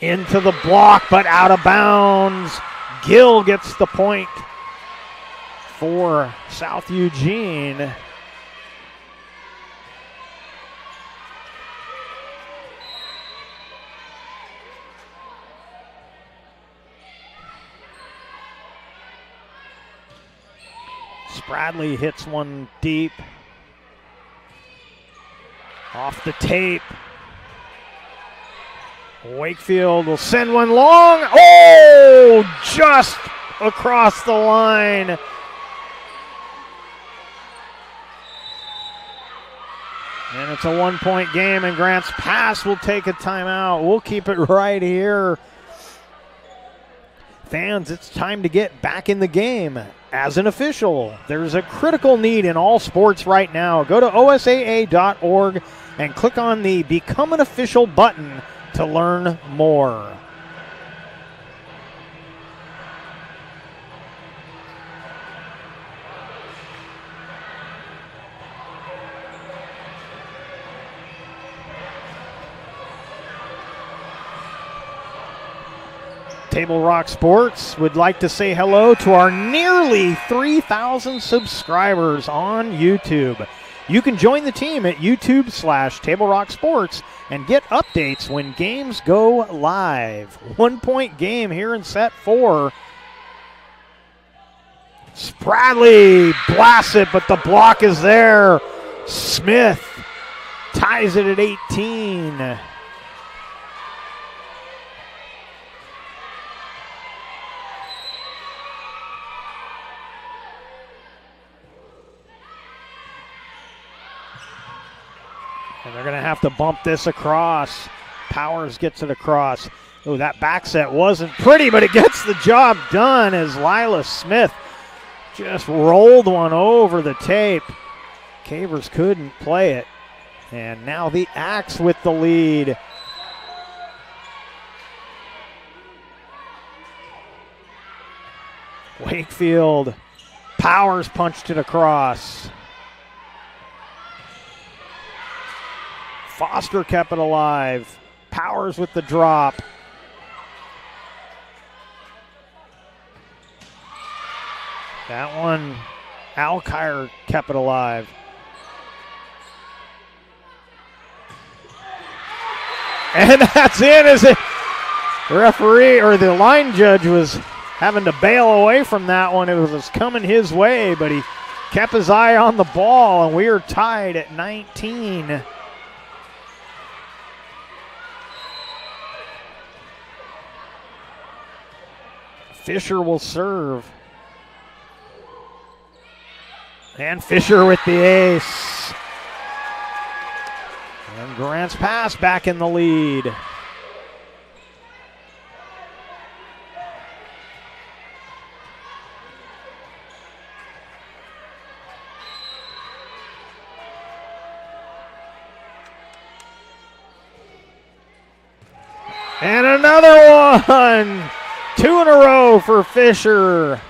Into the block, but out of bounds. Gill gets the point for South Eugene. Spradley hits one deep. Off the tape. Wakefield will send one long. Oh, just across the line. And it's a 1-point game, and Grants Pass will take a timeout. We'll keep it right here. Fans, it's time to get back in the game. As an official, there's a critical need in all sports right now. Go to osaa.org and click on the Become an Official button to learn more. Table Rock Sports would like to say hello to our nearly 3,000 subscribers on YouTube. You can join the team at YouTube/Table Rock Sports and get updates when games go live. 1-point game here in set 4. Spradley blasts it, but the block is there. Smith ties it at 18. And they're going to have to bump this across. Powers gets it across. Oh, that back set wasn't pretty, but it gets the job done as Lila Smith just rolled one over the tape. Cavers couldn't play it. And now the Axe with the lead. Wakefield. Powers punched it across. Foster kept it alive. Powers with the drop. That one, Alkire kept it alive. And that's it, as it. The referee or the line judge was having to bail away from that one. It was coming his way, but he kept his eye on the ball, and we are tied at 19. Fisher will serve. And Fisher with the ace. And Grants Pass back in the lead. And another one. 2 in a row for Fisher.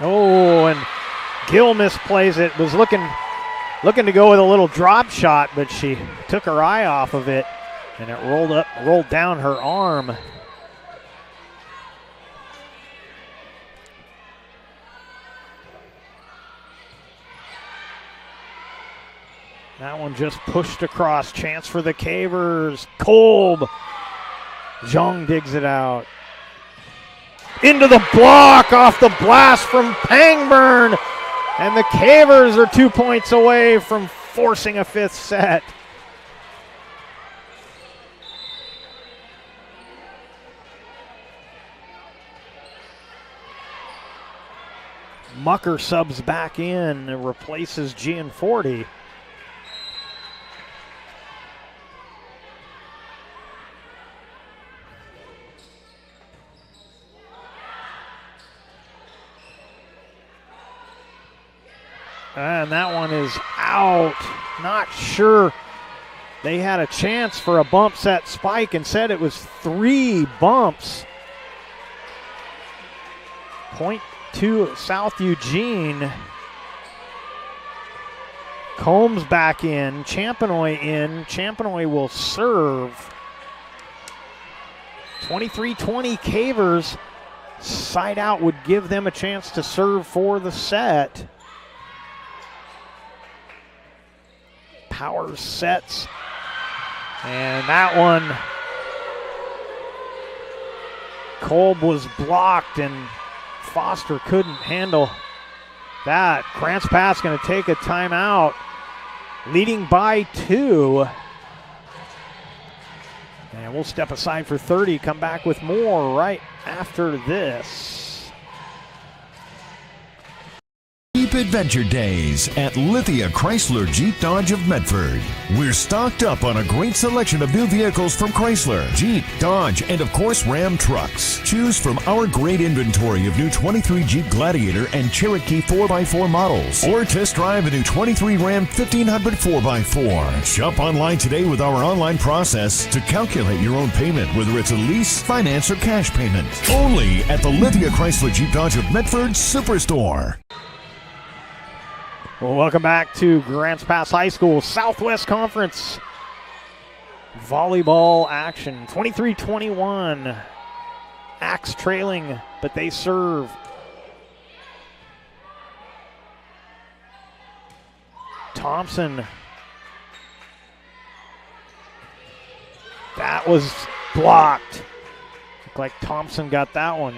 Oh, and Gill misplays it. Was looking to go with a little drop shot, but she took her eye off of it, and it rolled down her arm. That one just pushed across. Chance for the Cavers. Kolb. Zhang digs it out. Into the block off the blast from Pangburn. And the Cavers are 2 points away from forcing a fifth set. Mucker subs back in and replaces Gianforti. And that one is out. Not sure They had a chance for a bump set spike and said it was 3 bumps. Point to South Eugene. Combs back in. Champenoy in. Champenoy will serve. 23-20 Cavers. Side out would give them a chance to serve for the set. Powers sets. And that one, Kolb was blocked and Foster couldn't handle that. Grants Pass going to take a timeout, leading by 2. And we'll step aside for 30, come back with more right after this.
Jeep Adventure Days at Lithia Chrysler Jeep Dodge of Medford. We're stocked up on a great selection of new vehicles from Chrysler, Jeep, Dodge, and of course Ram trucks. Choose from our great inventory of new 23 Jeep Gladiator and Cherokee 4x4 models, or test drive a new 23 Ram 1500 4x4. Shop online today with our online process to calculate your own payment, whether it's a lease, finance, or cash payment. Only at the Lithia Chrysler Jeep Dodge of Medford Superstore.
Well, welcome back to Grants Pass High School Southwest Conference volleyball action. 23-21. Axe trailing, but they serve. Thompson. That was blocked. Looked like Thompson got that one.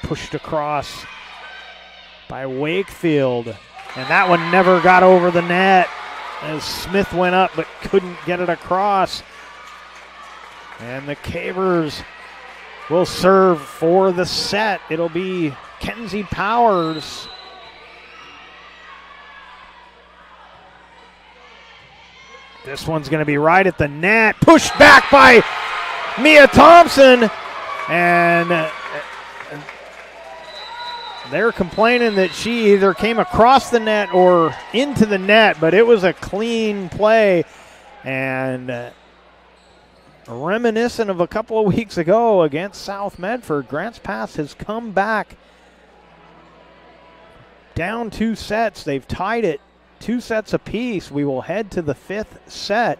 Pushed across by Wakefield, and that one never got over the net as Smith went up but couldn't get it across. And the Cavers will serve for the set. It'll be Kenzie Powers. This one's going to be right at the net, pushed back by Mia Thompson, and they're complaining that she either came across the net or into the net, but it was a clean play. And reminiscent of a couple of weeks ago against South Medford, Grants Pass has come back down 2 sets. They've tied it 2 sets apiece. We will head to the 5th set.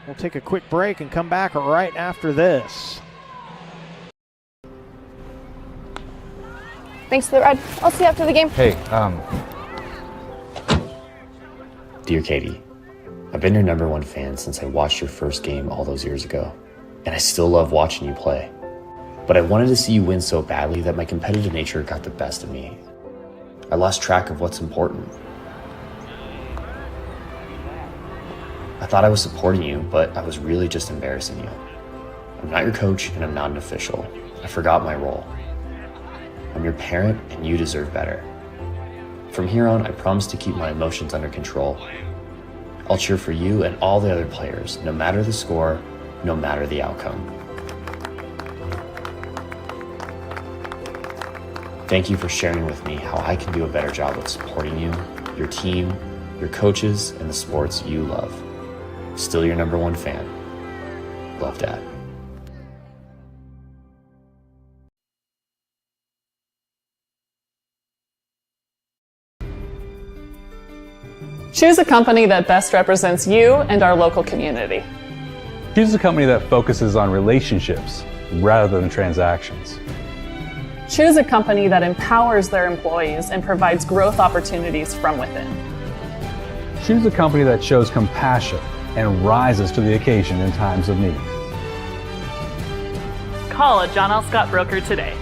We'll take a quick break and come back right after this.
Thanks for the ride. I'll see you after the game.
Hey,
Dear Katie, I've been your #1 fan since I watched your first game all those years ago, and I still love watching you play. But I wanted to see you win so badly that my competitive nature got the best of me. I lost track of what's important. I thought I was supporting you, but I was really just embarrassing you. I'm not your coach, and I'm not an official. I forgot my role. I'm your parent, and you deserve better. From here on, I promise to keep my emotions under control. I'll cheer for you and all the other players, no matter the score, no matter the outcome. Thank you for sharing with me how I can do a better job of supporting you, your team, your coaches, and the sports you love. Still your #1 fan. Love, Dad.
Choose a company that best represents you and our local community.
Choose a company that focuses on relationships rather than transactions.
Choose a company that empowers their employees and provides growth opportunities from within.
Choose a company that shows compassion and rises to the occasion in times of need.
Call a John L. Scott broker today.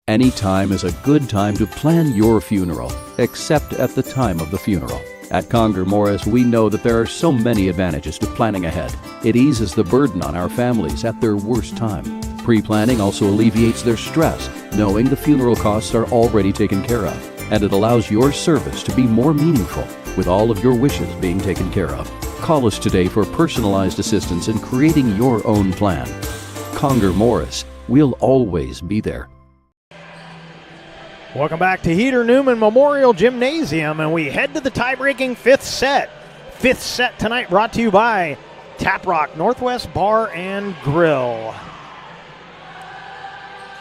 Any time is a good time to plan your funeral, except at the time of the funeral. At Conger Morris, we know that there are so many advantages to planning ahead. It eases the burden on our families at their worst time. Pre-planning also alleviates their stress, knowing the funeral costs are already taken care of. And it allows your service to be more meaningful, with all of your wishes being taken care of. Call us today for personalized assistance in creating your own plan. Conger Morris, we'll always be there.
Welcome back to Heater Newman Memorial Gymnasium, and we head to the tie-breaking fifth set. Fifth set tonight brought to you by Tap Rock Northwest Bar and Grill.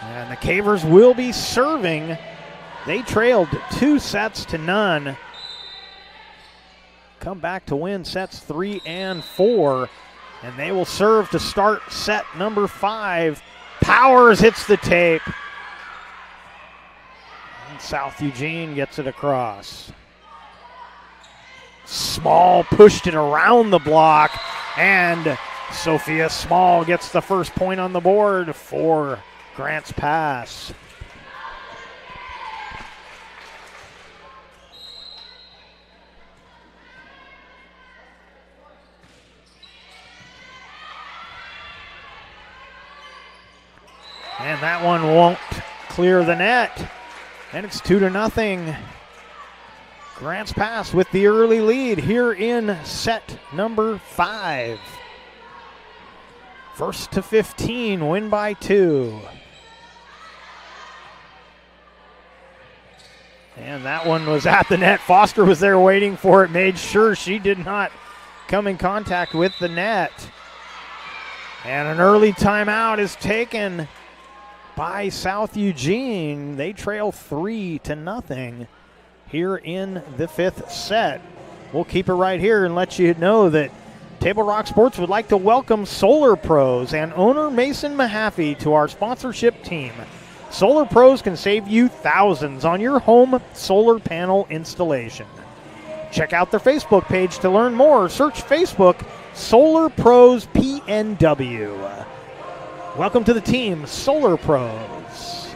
And the Cavers will be serving. They trailed 2-0. Come back to win sets 3 and 4. And they will serve to start set number 5. Powers hits the tape. South Eugene gets it across. Small pushed it around the block, and Sophia Small gets the first point on the board for Grants Pass. And that one won't clear the net. And it's 2-0. Grants Pass with the early lead here in set number 5. First to 15, win by 2. And that one was at the net. Foster was there waiting for it, made sure she did not come in contact with the net. And an early timeout is taken by South Eugene. They trail 3-0 here in the fifth set. We'll keep it right here and let you know that Table Rock Sports would like to welcome Solar Pros and owner Mason Mahaffey to our sponsorship team. Solar Pros can save you thousands on your home solar panel installation. Check out their Facebook page to learn more. Search Facebook Solar Pros PNW. Welcome to the team, Solar Pros.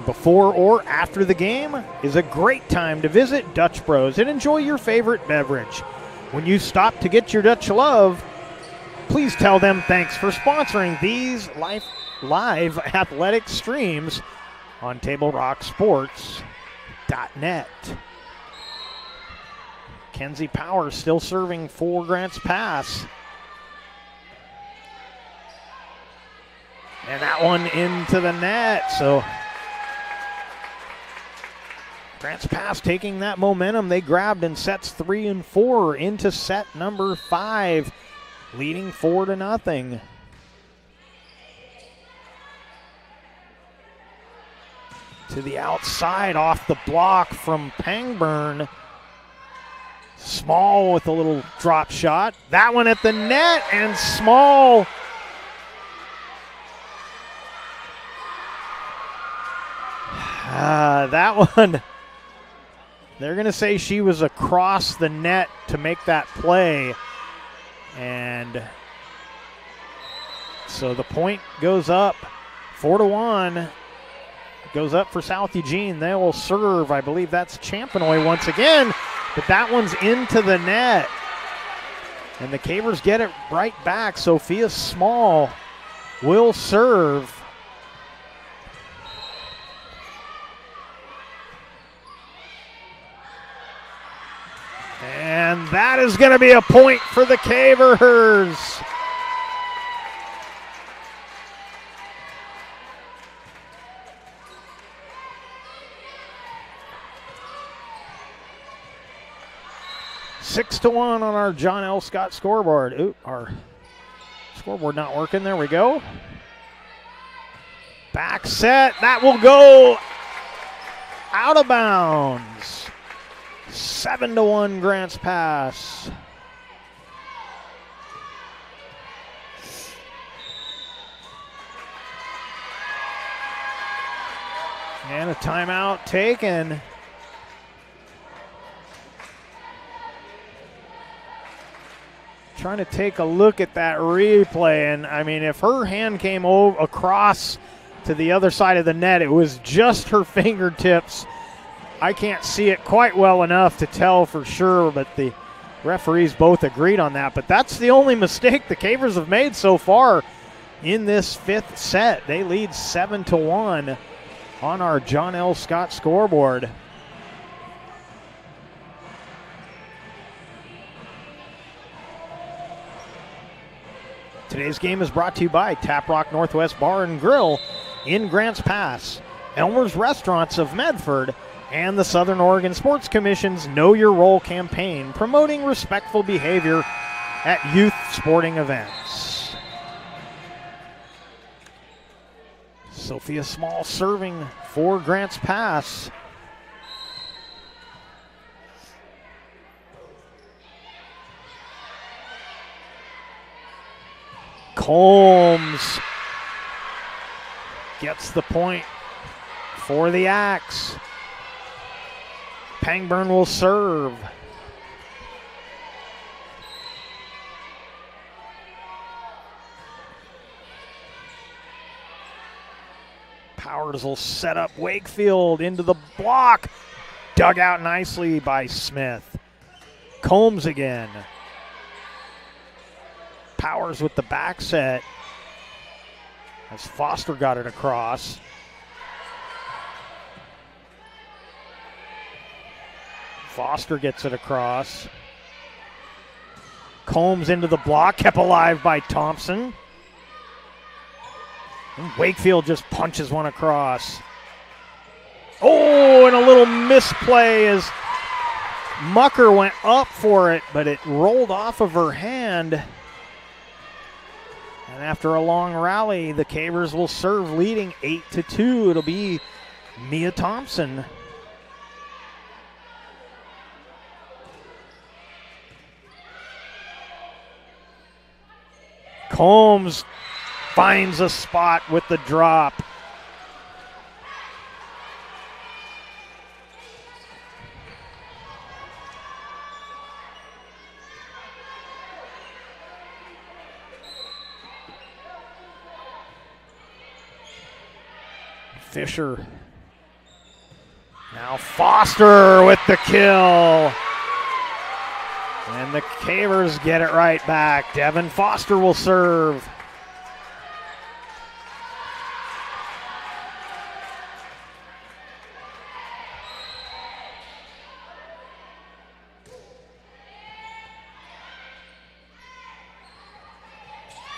Before or after the game is a great time to visit Dutch Bros and enjoy your favorite beverage. When you stop to get your Dutch love, please tell them thanks for sponsoring these live athletic streams on TableRockSports.net. Kenzie Powers still serving for Grants Pass. And that one into the net. So Grants Pass taking that momentum they grabbed in sets 3 and 4 into set number 5, leading 4-0. To the outside off the block from Pangburn. Small with a little drop shot. That one at the net, and Small that one, they're going to say she was across the net to make that play. And so the point goes up 4-1. Goes up for South Eugene. They will serve. I believe that's Champenoy once again, but that one's into the net. And the Cavers get it right back. Sophia Small will serve. And that is going to be a point for the Cavers. Six to 1 on our John L. Scott scoreboard. Ooh, our scoreboard not working. There we go. Back set. That will go out of bounds. 7-1 Grants Pass. And a timeout taken. Trying to take a look at that replay, and I mean, if her hand came over across to the other side of the net, it was just her fingertips. I can't see it quite well enough to tell for sure, but the referees both agreed on that. But that's the only mistake the Cavers have made so far in this fifth set. They lead 7-1 on our John L. Scott scoreboard. Today's game is brought to you by Tap Rock Northwest Bar and Grill. in Grants Pass, Elmer's Restaurants of Medford, and the Southern Oregon Sports Commission's Know Your Role campaign, promoting respectful behavior at youth sporting events. Sophia Small serving for Grants Pass. Combs gets the point for the Axe. Pangburn will serve. Powers will set up Wakefield into the block. Dug out nicely by Smith. Combs again. Powers with the back set as Foster got it across. Foster gets it across. Combs into the block, kept alive by Thompson. And Wakefield just punches one across. Oh, and a little misplay as Mucker went up for it, but it rolled off of her hand. And after a long rally, the Cavers will serve leading 8-2. It'll be Mia Thompson. Combs finds a spot with the drop. Fisher. Now Foster with the kill. And the Cavers get it right back. Devin Foster will serve.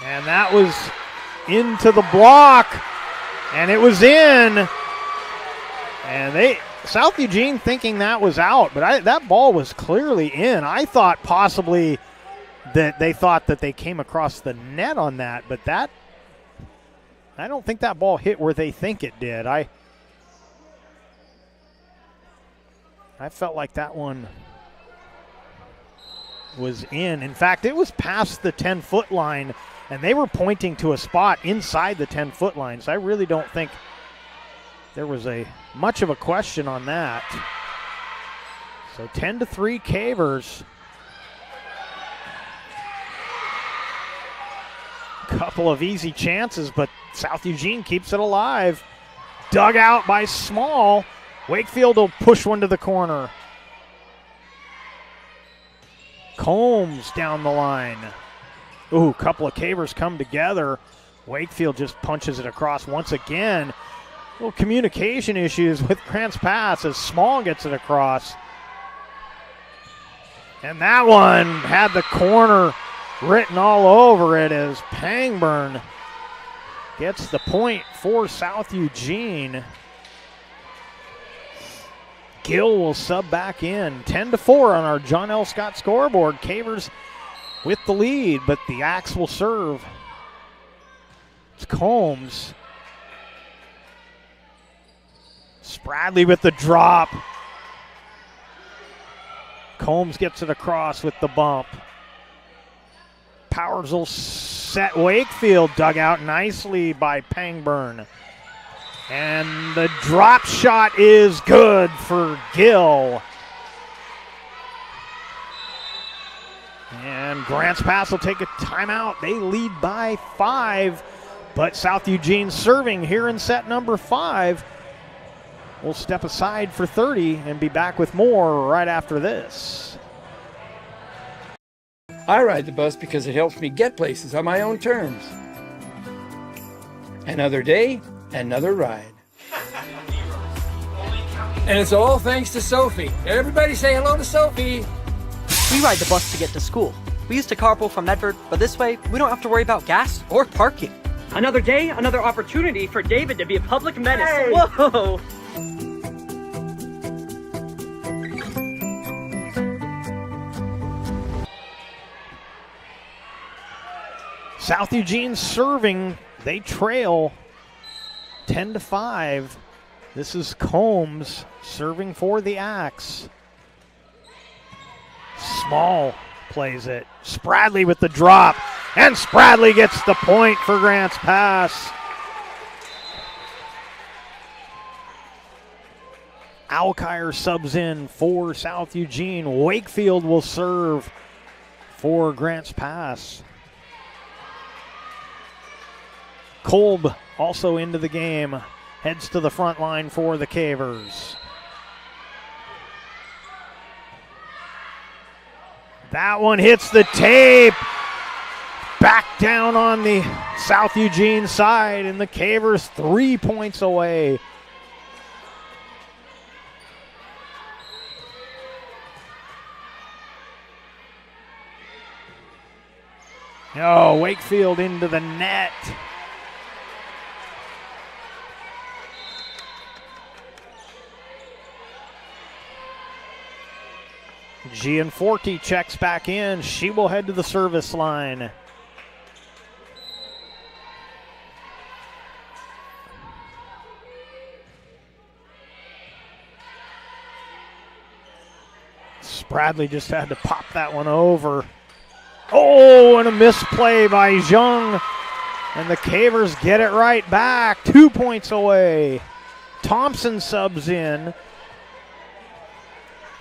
And that was into the block. And it was in. And South Eugene thinking that was out, but that ball was clearly in. I thought possibly that they thought that they came across the net on that, but I don't think that ball hit where they think it did. I felt like that one was in. In fact, it was past the 10-foot line, and they were pointing to a spot inside the 10-foot line, so I really don't think there was much of a question on that. So 10-3 Cavers. Couple of easy chances, but South Eugene keeps it alive. Dug out by Small. Wakefield will push one to the corner. Combs down the line. Ooh, a couple of Cavers come together. Wakefield just punches it across once again. Little communication issues with Grants Pass as Small gets it across. And that one had the corner written all over it as Pangburn gets the point for South Eugene. Gill will sub back in. 10-4 on our John L. Scott scoreboard. Cavers with the lead, but the Axe will serve. It's Combs. Spradley with the drop. Combs gets it across with the bump. Powers will set Wakefield. Dug out nicely by Pangburn. And the drop shot is good for Gill. And Grants Pass will take a timeout. They lead by 5, but South Eugene serving here in set number 5. We'll step aside for 30 and be back with more right after this.
I ride the bus because it helps me get places on my own terms. Another day, another ride. And it's all thanks to Sophie. Everybody say hello to Sophie.
We ride the bus to get to school. We used to carpool from Medford, but this way, we don't have to worry about gas or parking.
Another day, another opportunity for David to be a public menace. Hey. Whoa!
South Eugene serving. They trail 10-5. This is Combs serving for the Axe. Small plays it. Spradley with the drop. And Spradley gets the point for Grants Pass. Alkire subs in for South Eugene. Wakefield will serve for Grants Pass. Kolb also into the game. Heads to the front line for the Cavers. That one hits the tape. Back down on the South Eugene side, and the Cavers 3 points away. Oh, Wakefield into the net. Gianforti checks back in. She will head to the service line. Spradley just had to pop that one over. Oh, and a misplay by Zhang. And the Cavers get it right back. 2 points away. Thompson subs in.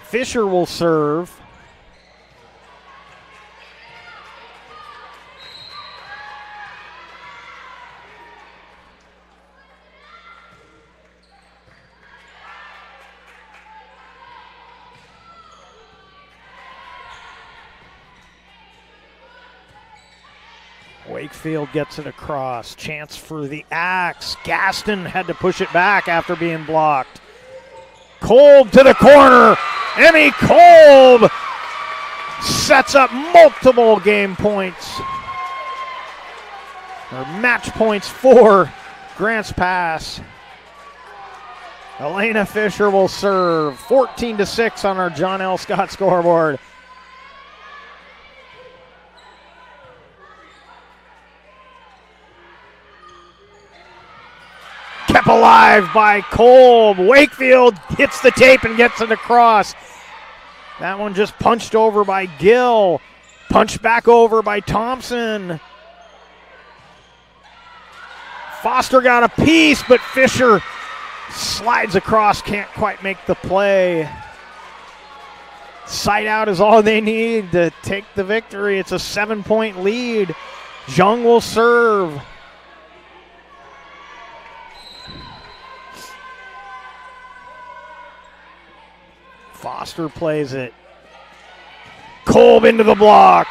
Fisher will serve. Wakefield gets it across. Chance for the Axe. Gaston had to push it back after being blocked. Kolb to the corner. Emmy Kolb sets up multiple game points, or match points for Grants Pass. Elena Fisher will serve. 14-6 on our John L. Scott scoreboard. Kept alive by Kolb. Wakefield hits the tape and gets it across. That one just punched over by Gill. Punched back over by Thompson. Foster got a piece, but Fisher slides across, can't quite make the play. Side out is all they need to take the victory. It's a 7-point lead. Zhang will serve. Foster plays it. Kolb into the block.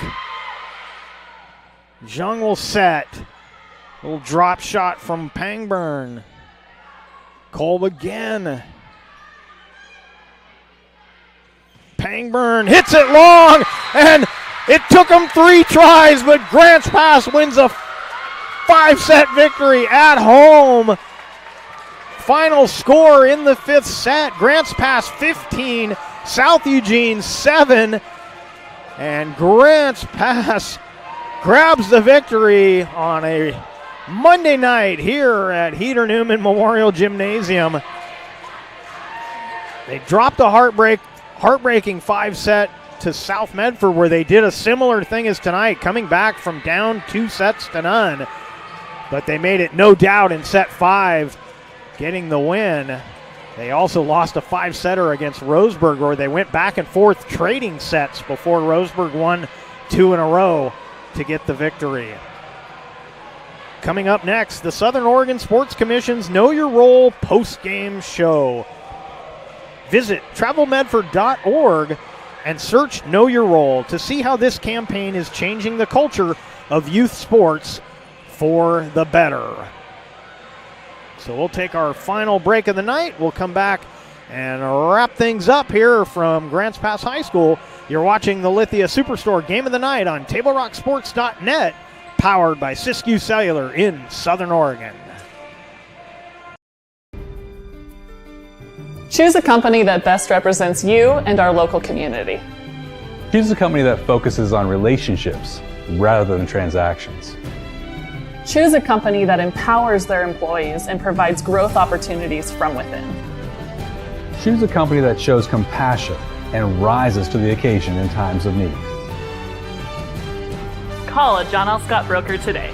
Zhang will set. Little drop shot from Pangburn. Kolb again. Pangburn hits it long, and it took him 3 tries, but Grants Pass wins a 5-set victory at home. Final score in the 5th set, Grants Pass 15, South Eugene 7, and Grants Pass grabs the victory on a Monday night here at Heater Newman Memorial Gymnasium. They dropped a heartbreaking 5-set to South Medford, where they did a similar thing as tonight, coming back from down 2-0, but they made it no doubt in set 5. Getting the win. They also lost a 5-setter against Roseburg, where they went back and forth trading sets before Roseburg won 2 in a row to get the victory. Coming up next, the Southern Oregon Sports Commission's Know Your Role post-game show. Visit travelmedford.org and search Know Your Role to see how this campaign is changing the culture of youth sports for the better. So we'll take our final break of the night. We'll come back and wrap things up here from Grants Pass High School. You're watching the Lithia Superstore Game of the Night on TableRockSports.net, powered by Siskiyou Cellular in Southern Oregon.
Choose a company that best represents you and our local community.
Choose a company that focuses on relationships rather than transactions.
Choose a company that empowers their employees and provides growth opportunities from within.
Choose a company that shows compassion and rises to the occasion in times of need.
Call a John L. Scott broker today.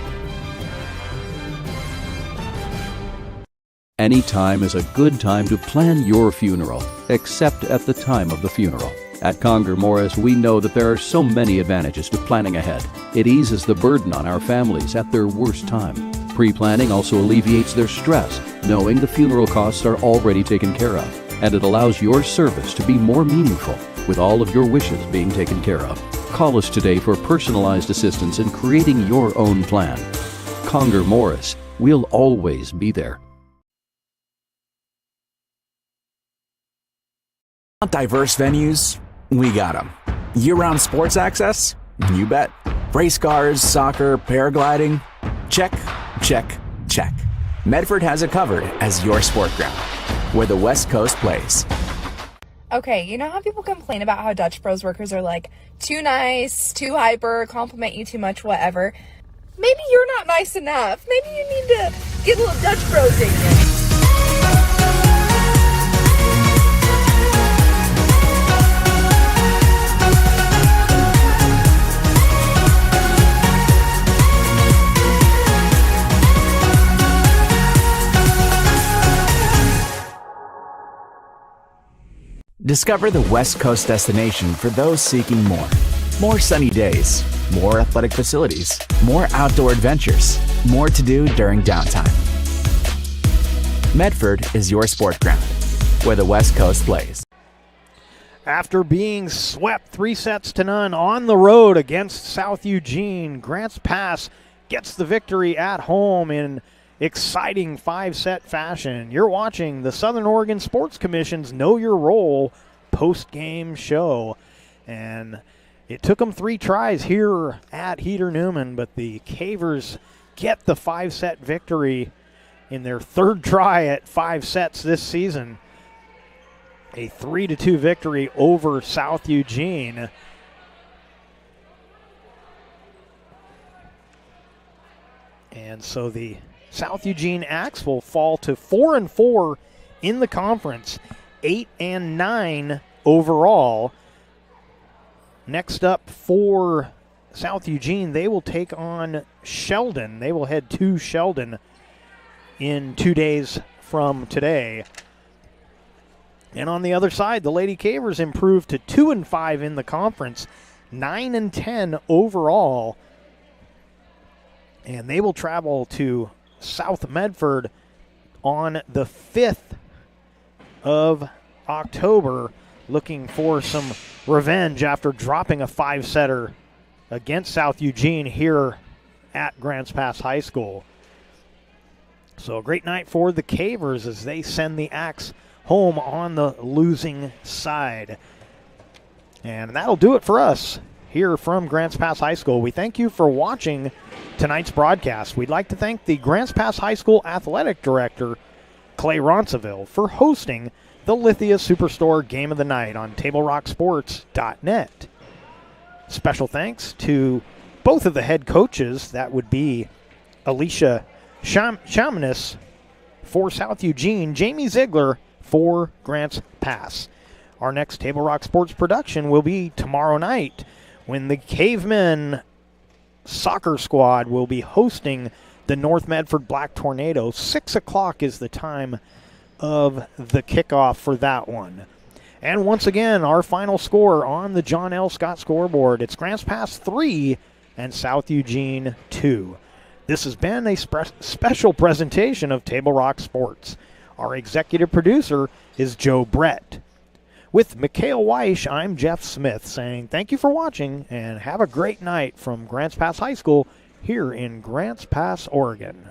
Any time is a good time to plan your funeral, except at the time of the funeral. At Conger Morris, we know that there are so many advantages to planning ahead. It eases the burden on our families at their worst time. Pre-planning also alleviates their stress, knowing the funeral costs are already taken care of. And it allows your service to be more meaningful, with all of your wishes being taken care of. Call us today for personalized assistance in creating your own plan. Conger Morris, we'll always be there.
Diverse venues? We got them. Year-round sports access? You bet. Race cars, soccer, paragliding? Check, check, check. Medford has it covered as your sport ground, where the West Coast plays.
Okay, you know how people complain about how Dutch Bros workers are like too nice, too hyper, compliment you too much, whatever? Maybe you're not nice enough. Maybe you need to get a little Dutch Bros in you.
Discover the West Coast destination for those seeking more. More sunny days, more athletic facilities, more outdoor adventures, more to do during downtime. Medford is your sport ground, where the West Coast plays.
After being swept 3-0 on the road against South Eugene, Grants Pass gets the victory at home in exciting 5-set fashion. You're watching the Southern Oregon Sports Commission's Know Your Role post-game show. And it took them 3 tries here at Heater Newman, but the Cavers get the 5-set victory in their 3rd try at 5 sets this season. A 3-2 victory over South Eugene. And so the South Eugene Axe will fall to 4-4 in the conference, 8-9 overall. Next up for South Eugene, they will take on Sheldon. They will head to Sheldon in 2 days from today. And on the other side, the Lady Cavers improved to 2-5 in the conference, 9-10 overall. And they will travel to South Medford on the 5th of October, looking for some revenge after dropping a 5-setter against South Eugene here at Grants Pass High School. So a great night for the Cavers as they send the Axe home on the losing side. And that'll do it for us here from Grants Pass High School. We thank you for watching tonight's broadcast. We'd like to thank the Grants Pass High School Athletic Director, Clay Ronceville, for hosting the Lithia Superstore Game of the Night on TableRockSports.net. Special thanks to both of the head coaches. That would be Alicia Shamanis for South Eugene, Jamie Ziegler for Grants Pass. Our next Table Rock Sports production will be tomorrow night when the Cavemen soccer squad will be hosting the North Medford Black Tornado. 6 o'clock is the time of the kickoff for that one. And once again, our final score on the John L. Scott scoreboard. It's Grants Pass 3 and South Eugene 2. This has been a special presentation of Table Rock Sports. Our executive producer is Joe Brett. With Mikhail Weish, I'm Jeff Smith saying thank you for watching and have a great night from Grants Pass High School here in Grants Pass, Oregon.